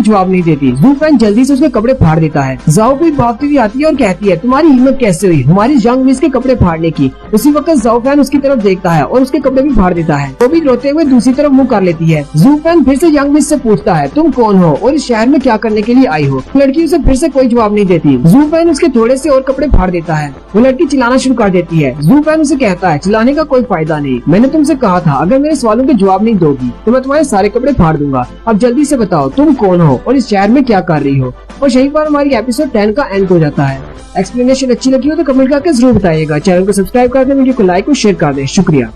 [SPEAKER 1] जवाब नहीं देती। ज़ू फैन जल्दी से उसके कपड़े फाड़ देता है। जाओ कोई भागती हुई आती है और कहती है, तुम्हारी हिम्मत कैसे हुई हमारी यंग मिस के कपड़े फाड़ने की। उसी वक्त जाओ फैन उसकी तरफ देखता है और उसके कपड़े भी फाड़ देता है। वो भी रोते हुए दूसरी तरफ मुँह कर लेती है। ज़ू फैन फिर से यंग मिस से पूछता है, तुम कौन हो और इस शहर में क्या करने के लिए आई हो। लड़की उसे फिर से कोई जवाब नहीं देती। जू फैन उसके थोड़े से और कपड़े फाड़ देता है। वो लड़की चिल्लाना शुरू कर देती है। जू फैन उसे कहता है चिल्लाने का कोई फायदा नहीं, मैंने तुमसे कहा था अगर मेरे सवालों के जवाब नहीं दोगी तो मैं तुम्हारे सारे कपड़े फाड़ दूंगा। अब जल्दी से बताओ तुम कौन हो और इस शहर में क्या कर रही हो। और यहीं पर हमारी एपिसोड 10 का एंड हो जाता है। एक्सप्लेनेशन अच्छी लगी हो तो कमेंट करके जरूर बताइएगा। चैनल को सब्सक्राइब कर दें, वीडियो को लाइक और शेयर कर दें। शुक्रिया।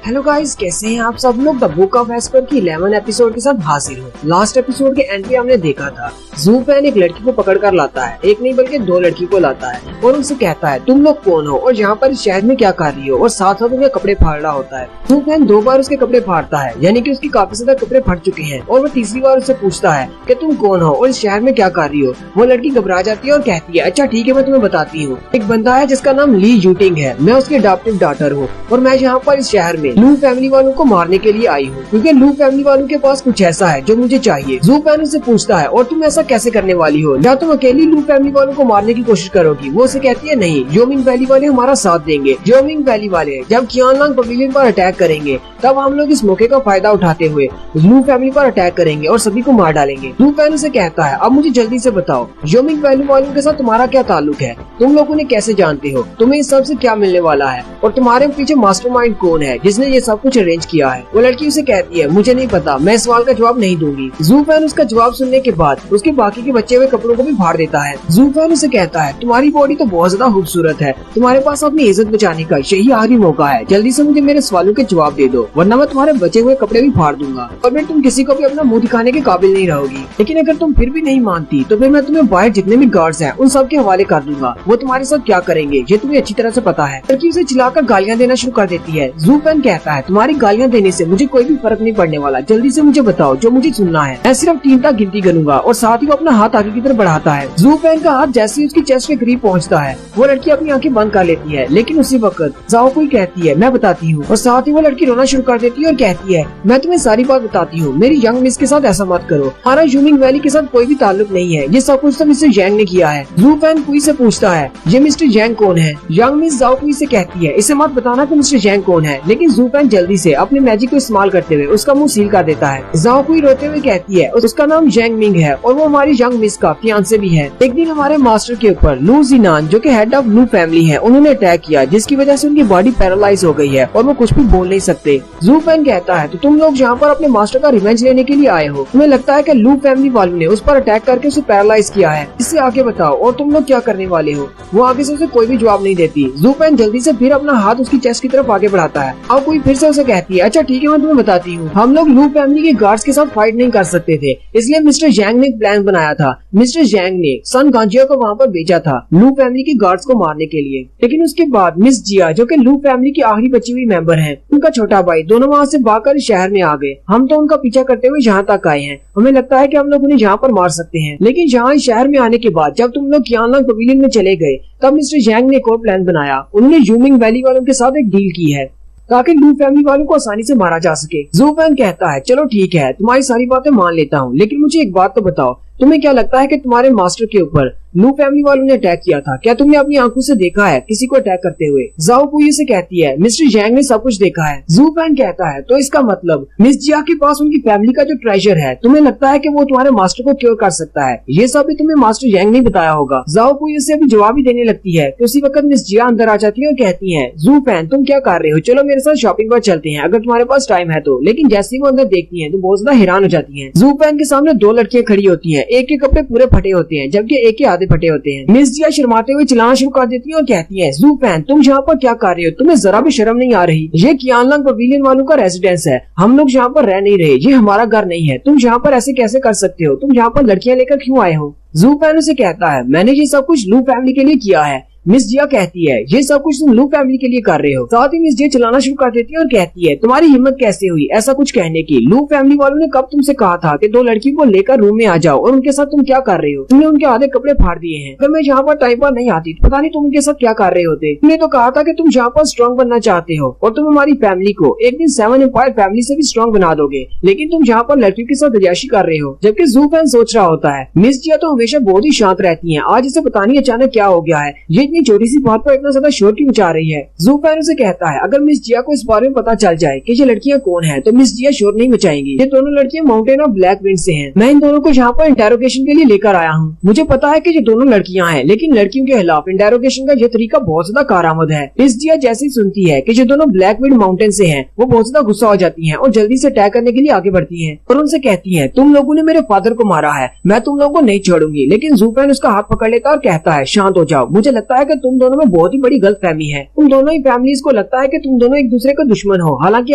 [SPEAKER 1] हेलो गाइस, कैसे हैं आप सब लोग। द बुक ऑफ एस्पर की 11 एपिसोड के साथ हाजिर हूँ। लास्ट एपिसोड के एंड में हमने देखा था जू फैन एक लड़की को पकड़ कर लाता है, एक नहीं बल्कि 2 लड़की को लाता है और उनसे कहता है तुम लोग कौन हो और यहाँ पर इस शहर में क्या कर रही हो, और साथ साथ उनके कपड़े फाड़ रहा होता है। जू फैन 2 बार उसके कपड़े फाड़ता है, यानी कि उसकी काफी ज्यादा कपड़े फट चुके हैं, और वो तीसरी बार उससे पूछता है कि तुम कौन हो और इस शहर में क्या कर रही हो। वो लड़की घबरा जाती है और कहती है अच्छा ठीक है, मैं तुम्हें बताती हूँ। एक बंदा है जिसका नाम ली यूटिंग है, मैं उसकी अडॉप्टेड डॉटर हूँ और मैं यहाँ पर इस शहर में लू फैमिली वालों को मारने के लिए आई हूँ, क्योंकि लू फैमिली वालों के पास कुछ ऐसा है जो मुझे चाहिए। जू फैन उससे पूछता है और तुम ऐसा कैसे करने वाली हो, या तुम अकेली लू फैमिली वालों को मारने की कोशिश करोगी। वो उसे कहती है नहीं, योमिंग वैली वाले हमारा साथ देंगे। योमिंग वैली वाले जब कियानलांग पवेलियन पर अटैक करेंगे तब हम लोग इस मौके का फायदा उठाते हुए लू फैमिली पर अटैक करेंगे और सभी को मार डालेंगे। लू फैन उसे कहता है अब मुझे जल्दी से बताओ योमिंग वैली वालों के साथ तुम्हारा क्या ताल्लुक है, तुम लोग उन्हें कैसे जानते हो, तुम्हें इस सब से क्या मिलने वाला है, और तुम्हारे पीछे मास्टरमाइंड कौन है जिसने ये सब कुछ अरेंज किया है। वो लड़की उसे कहती है मुझे नहीं पता, मैं इस सवाल का जवाब नहीं दूंगी। जू फैन उसका जवाब सुनने के बाद उसके बाकी के बचे हुए कपड़ों को भी फाड़ देता है। जू फैन उसे कहता है तुम्हारी बॉडी तो बहुत ज्यादा खूबसूरत है, तुम्हारे पास अपनी इज्जत बचाने का यही आखिरी मौका है, जल्दी से मुझे मेरे सवालों के जवाब दे दो वरना मैं तुम्हारे बचे हुए कपड़े भी फाड़ दूंगा और फिर तुम किसी को भी अपना मुंह दिखाने के काबिल नहीं रहोगी। लेकिन अगर तुम फिर भी नहीं मानती तो फिर मैं तुम्हें बाहर जितने भी गार्ड्स हैं उन सब के हवाले कर दूंगा, वो तुम्हारे साथ क्या करेंगे ये तुम्हें अच्छी तरह से पता है। लड़की उसे चिल्लाकर गालियां देना शुरू कर देती है। जू फैन कहता है तुम्हारी गालियां देने से मुझे कोई भी फर्क नहीं पड़ने वाला, जल्दी से मुझे बताओ जो मुझे सुनना है। मैं सिर्फ 3 तक गिनती करूंगा, और साथ ही वो अपना हाथ आगे की तरफ बढ़ाता है। जू फैन का हाथ जैसे ही उसकी चेस्ट के करीब पहुंचता है वो लड़की अपनी आंखें बंद कर लेती है, लेकिन उसी वक्त जाओ कोई कहती है मैं बताती हूँ, और साथ ही वो लड़की रोना शुरू कर देती है और कहती है मैं तुम्हें सारी बात बताती हूँ, मेरी यंग मिस के साथ ऐसा मत करो, हमारा यूमिंग वैली के साथ कोई भी ताल्लुक नहीं है, ये सब कुछ तो मिस्टर यांग ने किया है। जू फैन कुई से पूछता है ये मिस्टर यांग कौन है। यंग मिस जाओ कुई से कहती है इसे मत बताना कि मिस्टर यांग कौन है, लेकिन जू फैन जल्दी से अपने मैजिक को इस्तेमाल करते हुए उसका मुंह सील कर देता है। जाओ कुई रोते हुए कहती है उसका नाम जैंग मिंग है और वो हमारी यंग मिस का फियांसे भी है। एक दिन हमारे मास्टर के ऊपर लू जिनान जो कि हेड ऑफ लू फैमिली है उन्होंने अटैक किया, जिसकी वजह से उनकी बॉडी पैरालाइज हो गई है और वो कुछ भी बोल नहीं सकते। जू फैन कहता है तो तुम लोग यहाँ पर अपने मास्टर का रिवेंज लेने के लिए आए हो, तुम्हें लगता है कि लू फैमिली वालों ने उस पर अटैक करके उसे पैरालाइज किया है, इससे आगे बताओ और तुम लोग क्या करने वाले हो। वो आगे से उसे कोई भी जवाब नहीं देती। जू फैन जल्दी से फिर अपना हाथ उसकी चेस्ट की तरफ आगे बढ़ाता है और कोई फिर से उसे कहती है अच्छा ठीक है मैं तुम्हें बताती हूँ, हम लोग लू फैमिली के गार्ड्स के साथ फाइट नहीं कर सकते थे, इसलिए मिस्टर जैंग ने एक प्लान बनाया था। मिस्टर जैंग ने सन गांजिया को वहाँ पर भेजा था लू फैमिली के गार्ड्स को मारने के लिए, लेकिन उसके बाद मिस जिया जो कि लू फैमिली की आखिरी बची हुई मेंबर हैं, उनका छोटा भाई दोनों वहाँ से भागकर शहर में आ गए। हम तो उनका पीछा करते हुए यहाँ तक आए हैं, हमें लगता है कि हम लोग उन्हें यहाँ पर मार सकते हैं, लेकिन यहाँ शहर में आने के बाद जब तुम लोग कियानलांग पवेलियन में चले गए तब मिस्टर जैंग ने एक और प्लान बनाया। उन्होंने यूमिंग वैली वालों के साथ एक डील की है ताकि लू फैमिली वालों को आसानी से मारा जा सके। जू फैन कहता है चलो ठीक है तुम्हारी सारी बातें मान लेता हूँ, लेकिन मुझे एक बात तो बताओ, तुम्हें क्या लगता है कि तुम्हारे मास्टर के ऊपर लू फैमिली वालों ने अटैक किया था, क्या तुमने अपनी आंखों से देखा है किसी को अटैक करते हुए। जाओ कुई से कहती है मिस्टर जैंग ने सब कुछ देखा है। जू फैन कहता है तो इसका मतलब मिस जिया के पास उनकी फैमिली का जो ट्रेजर है, तुम्हें लगता है कि वो तुम्हारे मास्टर को क्योर कर सकता है, ये सब भी तुम्हें मास्टर जैंग ने बताया होगा। जाओ कुई उसे अभी जवाब ही देने लगती है तो उसी वक्त मिस जिया अंदर आ जाती है और कहती है जू फैन तुम क्या कर रहे हो, चलो मेरे साथ शॉपिंग पर चलते हैं अगर तुम्हारे पास टाइम है तो। लेकिन जैसे ही वो अंदर देखती है तो बहुत ज्यादा हैरान हो जाती है। जू फैन के सामने 2 लड़कियां खड़ी होती है, एक के कपड़े पूरे फटे होते हैं जबकि एक के आधे फटे होते हैं। मिस जिया शर्माते हुए चिल्लाना शुरू कर देती है और कहती है जू फैन तुम यहाँ पर क्या कर रहे हो, तुम्हें जरा भी शर्म नहीं आ रही, ये कियानलांग पवेलियन वालों का रेजिडेंस है, हम लोग यहाँ पर रह नहीं रहे, ये हमारा घर नहीं है, तुम यहाँ पर ऐसे कैसे कर सकते हो, तुम यहाँ पर लड़कियां लेकर क्यों आए हो। जू फैन उसे कहता है मैंने ये सब कुछ लू फैमिली के लिए किया है। मिस जिया कहती है ये सब कुछ तुम लू फैमिली के लिए कर रहे हो। साथ ही मिस जिया चलाना शुरू कर देती है और कहती है तुम्हारी हिम्मत कैसे हुई ऐसा कुछ कहने की, लू फैमिली वालों ने कब तुमसे कहा था कि 2 लड़की को लेकर रूम में आ जाओ और उनके साथ तुम क्या कर रहे हो, तुमने उनके आधे कपड़े फाड़ दिए हैं, अगर मैं यहाँ पर टाइम पर नहीं आती तो पता नहीं तुम उनके साथ क्या कर रहे होते। तुमने तो कहा था कि तुम यहाँ पर स्ट्रॉन्ग बनना चाहते हो और तुम हमारी फैमिली को एक दिन 7 एम्पायर फैमिली से भी स्ट्रॉन्ग बना दोगे, लेकिन तुम यहाँ पर लड़कियों के साथ अयाशी कर रहे हो। जबकि जू फैन सोच रहा होता है मिस जिया तो हमेशा बहुत ही शांत रहती है, आज इसे पता नहीं अचानक क्या हो गया है, ये इतनी छोटी सी बात पर इतना ज्यादा शोर क्यों मचा रही है? जू फैन उसे कहता है अगर मिस जिया को इस बारे में पता चल जाए कि ये लड़कियां कौन है तो मिस जिया शोर नहीं मचाएंगी। ये दोनों लड़कियां माउंटेन ऑफ ब्लैक विंड से हैं। मैं इन दोनों को यहाँ पर इंटेरोगेशन के लिए लेकर आया हूँ। मुझे पता है कि ये दोनों लड़कियां हैं, लेकिन लड़कियों के खिलाफ इंटेरोगेशन का ये तरीका बहुत ज्यादा कारआमद है। मिस जिया जैसे ही सुनती है कि ये दोनों ब्लैक विंड माउंटेन से हैं, वो बहुत ज्यादा गुस्सा हो जाती हैं और जल्दी से अटैक करने के लिए आगे बढ़ती हैं और उनसे कहती हैं तुम लोगों ने मेरे फादर को मारा है, मैं तुम लोगों को नहीं छोड़ूंगी। लेकिन जू फैन उसका हाथ पकड़ लेता और कहता है शांत हो जाओ, मुझे लगता है कि तुम दोनों में बहुत ही बड़ी गलतफहमी है। तुम दोनों ही फैमिलीज को लगता है कि तुम दोनों एक दूसरे का दुश्मन हो, हालांकि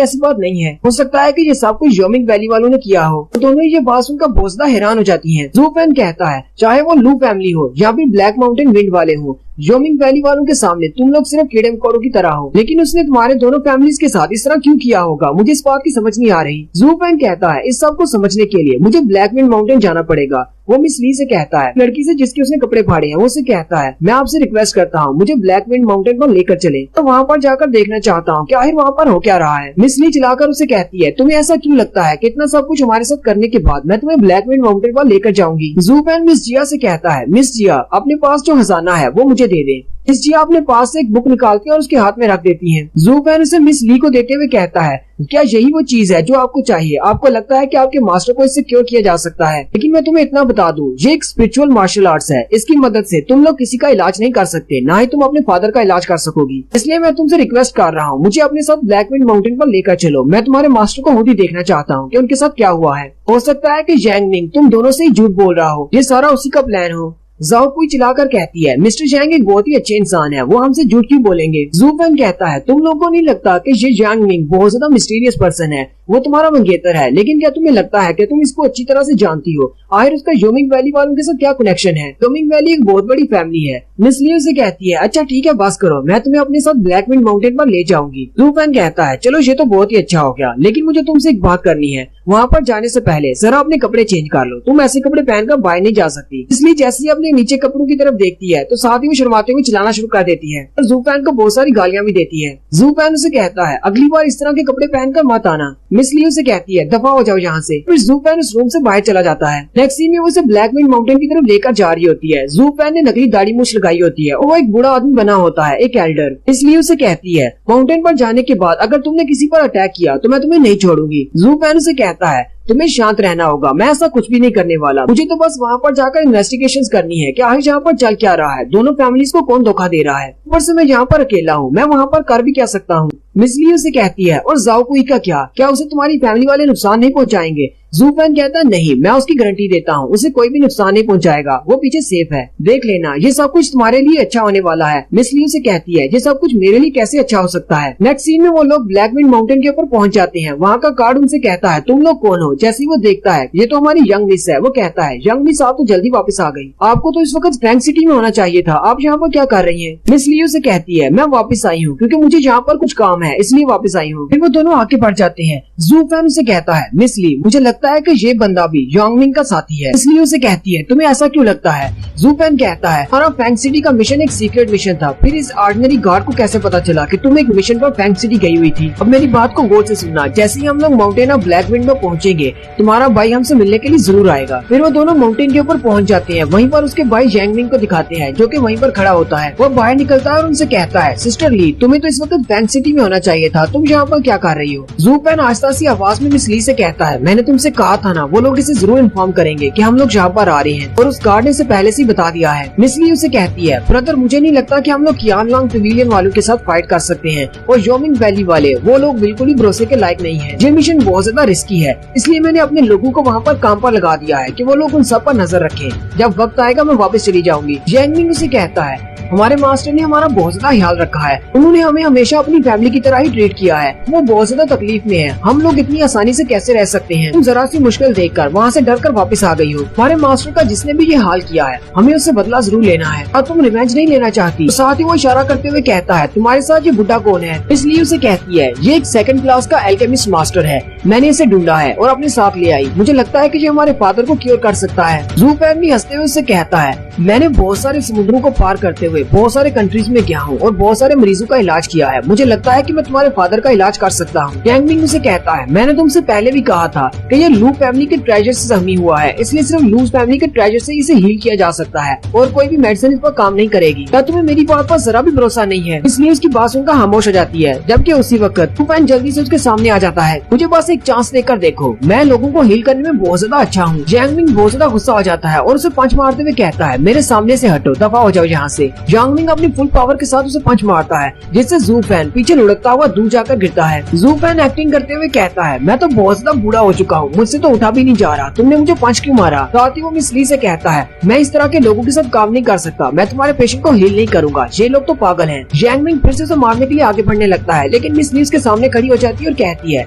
[SPEAKER 1] ऐसी बात नहीं है। हो सकता है कि ये सब कुछ योमिंग वैली वालों ने किया हो। तो दोनों ये बात सुनकर बहुत ज्यादा हैरान हो जाती हैं। जू फैन कहता है चाहे वो लू फैमिली हो या फिर ब्लैक माउंटेन विंड वाले हो, योमिंग वैली वालों के सामने तुम लोग सिर्फ कीड़े मकोड़ों की तरह हो। लेकिन उसने तुम्हारे दोनों फैमिलीज के साथ इस तरह क्यों किया होगा, मुझे इस बात की समझ नहीं आ रही। जू फैन कहता है इस सब को समझने के लिए मुझे ब्लैक विंड माउंटेन जाना पड़ेगा। वो मिस ली से कहता है, लड़की से जिसके उसने कपड़े फाड़े हैं, वो उसे कहता है मैं आपसे रिक्वेस्ट करता हूँ मुझे ब्लैक विंड माउंटेन पर लेकर चले, तो वहाँ पर जाकर देखना चाहता हूँ कि आखिर वहाँ पर हो क्या रहा है। मिस ली चिल्लाकर उसे कहती है तुम्हें ऐसा क्यों लगता है कि इतना सब कुछ हमारे साथ करने के बाद मैं तुम्हें ब्लैक विंड माउंटेन पर लेकर जाऊंगी। जू फैन मिस जिया से कहता है मिस जिया अपने पास जो खजाना है वो मुझे दे दे। मिस जिया अपने पास से एक बुक निकालती है और उसके हाथ में रख देती हैं। जू फैन उसे मिस ली को देते हुए कहता है क्या यही वो चीज है जो आपको चाहिए? आपको लगता है कि आपके मास्टर को इससे क्योर किया जा सकता है, लेकिन मैं तुम्हें इतना बता दूं ये एक स्पिरिचुअल मार्शल आर्ट्स है। इसकी मदद से तुम लोग किसी का इलाज नहीं कर सकते, ना ही तुम अपने फादर का इलाज कर सकोगी। इसलिए मैं तुमसे रिक्वेस्ट कर रहा हूँ मुझे अपने साथ ब्लैक विंड माउंटेन पर लेकर चलो। मैं तुम्हारे मास्टर को खुद ही देखना चाहता हूँ कि उनके साथ क्या हुआ है। हो सकता है कि जैंग निंग तुम दोनों से ही झूठ बोल रहा हो, ये सारा उसी का प्लान हो। जाओ पुई चिल्लाकर कहती है मिस्टर जैंग एक बहुत ही अच्छे इंसान है, वो हमसे झूठ क्यों बोलेंगे। जू फैन कहता है तुम लोगों को नहीं लगता कि ये जैंग निंग बहुत ज्यादा मिस्टीरियस पर्सन है, वो तुम्हारा मंगेतर है, लेकिन क्या तुम्हें लगता है कि तुम इसको अच्छी तरह से जानती हो? आखिर उसका योमिंग वैली वालों के साथ क्या कनेक्शन है? योमिंग वैली एक बहुत बड़ी फैमिली है। मिस ली उसे कहती है अच्छा ठीक है बस करो, मैं तुम्हें अपने साथ ब्लैक विंड माउंटेन पर ले जाऊंगी। जू फैन कहता है चलो ये तो बहुत ही अच्छा हो गया, लेकिन मुझे तुमसे एक बात करनी है। वहाँ पर जाने से पहले जरा अपने कपड़े चेंज कर लो, तुम ऐसे कपड़े पहनकर बाहर नहीं जा सकती। इसलिए जैसे ही अपने नीचे कपड़ों की तरफ देखती है तो साथ ही वो शर्माते हुए चिल्लाना शुरू कर देती है और जू फैन को बहुत सारी गालियां भी देती है। जू फैन उसे कहता है अगली बार इस तरह के कपड़े पहनकर मत आना। मिस ली उसे कहती है दफा हो जाओ यहाँ से। फिर जू फैन उस रूम से बाहर चला जाता है। नेक्स्ट सीन में वो उसे ब्लैक विंड माउंटेन की तरफ लेकर जा रही होती है। जू फैन ने नकली दाढ़ी मूछ लगाई होती है और वो एक बूढ़ा आदमी बना होता है, एक एल्डर। इसलिए उसे कहती है माउंटेन पर जाने के बाद अगर तुमने किसी पर अटैक किया तो मैं तुम्हें नहीं छोड़ूंगी। जू फैन उसे कहता है तुम्हें शांत रहना होगा, मैं ऐसा कुछ भी नहीं करने वाला। मुझे तो बस वहाँ पर जाकर इन्वेस्टिगेशन करनी है कि आखिर यहाँ पर चल क्या रहा है, दोनों फैमिलीज को कौन धोखा दे रहा है। ऊपर से मैं यहाँ पर अकेला हूँ, मैं वहाँ पर कर भी क्या सकता हूँ। मिस ली उसे कहती है और जाओ पुई का क्या उसे तुम्हारी फैमिली वाले नुकसान नहीं पहुँचाएंगे? जू फैन कहता है नहीं, मैं उसकी गारंटी देता हूँ, उसे कोई भी नुकसान नहीं पहुँचाएगा, वो पीछे सेफ है, देख लेना ये सब कुछ तुम्हारे लिए अच्छा होने वाला है। मिस ली उसे कहती है ये सब कुछ मेरे लिए कैसे अच्छा हो सकता है। नेक्स्ट सीन में वो लोग ब्लैक विंड माउंटेन के ऊपर पहुँच जाते हैं। वहाँ का गार्ड उनसे कहता है तुम लोग कौन हो? जैसे ही वो देखता है ये तो हमारी यंग मिस है, वो कहता है यंग मिस आप तो जल्दी वापस आ गई, आपको तो इस वक्त फ्रैंक सिटी में होना चाहिए था, आप यहाँ पर क्या कर रही है? मिस ली उसे कहती है मैं वापस आई हूँ क्योंकि मुझे यहाँ पर कुछ काम है, इसलिए वापस आई हूँ। फिर वो दोनों आगे बढ़ जाते हैं। जू फैन उसे कहता है मिस ली मुझे लगता है कि ये बंदा भी योंगमिंग का साथी है। इसलिए उसे कहती है तुम्हें ऐसा क्यों लगता है? जू फैन कहता है हमारा फैंग सिटी का मिशन एक सीक्रेट मिशन था, फिर इस ऑर्डिनरी गार्ड को कैसे पता चला कि तुम एक मिशन पर फैंग सिटी गई हुई थी? अब मेरी बात को गौर से सुनना, जैसे ही हम लोग माउंटेन ऑफ ब्लैक विंड में पहुँचेंगे तुम्हारा भाई हमसे मिलने के लिए जरूर आएगा। फिर वो दोनों माउंटेन के ऊपर पहुँच जाते हैं। वहीं पर उसके भाई जैंगमिंग को दिखाते हैं जो कि वहीं पर खड़ा होता है। वो बाहर निकलता है और उनसे कहता है सिस्टर ली तुम्हें तो इस वक्त फैंग सिटी में होना चाहिए था, तुम यहाँ पर क्या कर रही हो? जू फैन आस्ता सी आवाज में मिस ली से कहता है मैंने तुमसे कहा था ना, वो लोग इसे जरूर इन्फॉर्म करेंगे कि हम लोग यहाँ पर आ रहे हैं, और उस गार्ड ने इसे पहले से बता दिया है। मिस ली उसे कहती है ब्रदर मुझे नहीं लगता कि हम लोग कियानलांग पवेलियन वालों के साथ फाइट कर सकते हैं, और योमिंग वैली वाले वो लोग बिल्कुल ही भरोसे के लायक नहीं है। ये मिशन बहुत ज्यादा रिस्की है, इसलिए मैंने अपने लोगों को वहाँ पर काम पर लगा दिया है कि वो लोग उन सब पर नजर रखें। जब वक्त आएगा मैं वापस चली जाऊंगी। जैंगमिंग उसे कहता है हमारे मास्टर ने हमारा बहुत ज्यादा ख्याल रखा है, उन्होंने हमें हमेशा अपनी फैमिली की तरह ही ट्रीट किया है, वो बहुत ज्यादा तकलीफ में है, हम लोग इतनी आसानी से कैसे रह सकते हैं? तुम जरा सी मुश्किल देखकर वहाँ से डर कर वापस आ गई हो। हमारे मास्टर का जिसने भी ये हाल किया है हमें उससे बदला जरूर लेना है, और तुम रिवेंज नहीं लेना चाहती। तो साथ ही वो इशारा करते हुए कहता है तुम्हारे साथ ये बुड्ढा कौन है? इसलिए उसे कहती है ये एक सेकंड क्लास का एल्केमिस्ट मास्टर है, मैंने इसे ढूंढा है और अपने साथ ले आई, मुझे लगता है कि ये हमारे फादर को क्योर कर सकता है। जू फैन भी हंसते हुए उससे कहता है मैंने बहुत सारे समुद्रों को पार करते हुए बहुत सारे कंट्रीज में गया हूँ और बहुत सारे मरीजों का इलाज किया है, मुझे लगता है कि मैं तुम्हारे फादर का इलाज कर सकता हूँ। जैंगमिंग उसे कहता है मैंने तुमसे पहले भी कहा था कि ये लू फैमिली के ट्रेजर से जख्मी हुआ है, इसलिए सिर्फ लू फैमिली के ट्रेजर से इसे हील किया जा सकता है और कोई भी मेडिसिन इस पर काम नहीं करेगी। क्या तुम्हें मेरी बात पर जरा भी भरोसा नहीं है? इसलिए उसकी बात सुनकर खामोश हो जाती है। जबकि उसी वक्त लू फैन जल्दी से उसके सामने आ जाता है। मुझे बस एक चांस देकर देखो, मैं लोगों को हील करने में बहुत ज्यादा अच्छा हूँ। जैंगमिंग बहुत ज्यादा गुस्सा हो जाता है और उसे पंच मारते हुए कहता है, मेरे सामने से हटो, दफा हो जाओ यहाँ से। जैंगमिंग अपनी फुल पावर के साथ उसे पंच मारता है, जिससे जू फैन पीछे लुढ़कता हुआ दूर जाकर गिरता है। जू फैन एक्टिंग करते हुए कहता है, मैं तो बहुत ज्यादा बूढ़ा हो चुका हूँ, मुझसे तो उठा भी नहीं जा रहा, तुमने मुझे पंच क्यों मारा? साथ ही वो मिस ली से कहता है, मैं इस तरह के लोगों के साथ काम नहीं कर सकता, मैं तुम्हारे पेशेंट को हील नहीं करूंगा, ये लोग तो पागल हैं। जैंगमिंग फिर से उसे मारने के लिए आगे बढ़ने लगता है, लेकिन मिस ली उसके सामने खड़ी हो जाती है और कहती है,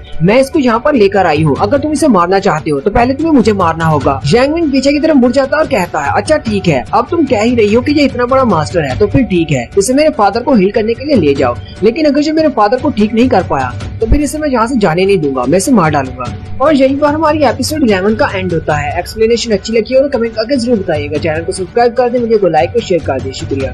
[SPEAKER 1] मैं इसको यहाँ पर लेकर आई हूँ, अगर तुम इसे मारना चाहते हो तो पहले तुम्हें मुझे मारना होगा। जैंगमिंग पीछे की तरफ मुड़ जाता है और कहता है, अच्छा ठीक है, अब तुम कह ही रही हो कि ये इतना बड़ा मास्टर है तो फिर ठीक है, इसे मेरे फादर को हील करने के लिए ले जाओ, लेकिन अगर ये मेरे फादर को ठीक नहीं कर पाया तो फिर इसे मैं यहाँ से जाने नहीं दूंगा, मैं इसे मार डालूंगा। और यही पर हमारी एपिसोड 11 का एंड होता है। एक्सप्लेनेशन अच्छी लगी हो तो कमेंट करके जरूर बताइएगा। चैनल को सब्सक्राइब कर दे, वीडियो को लाइक और शेयर कर दे। शुक्रिया।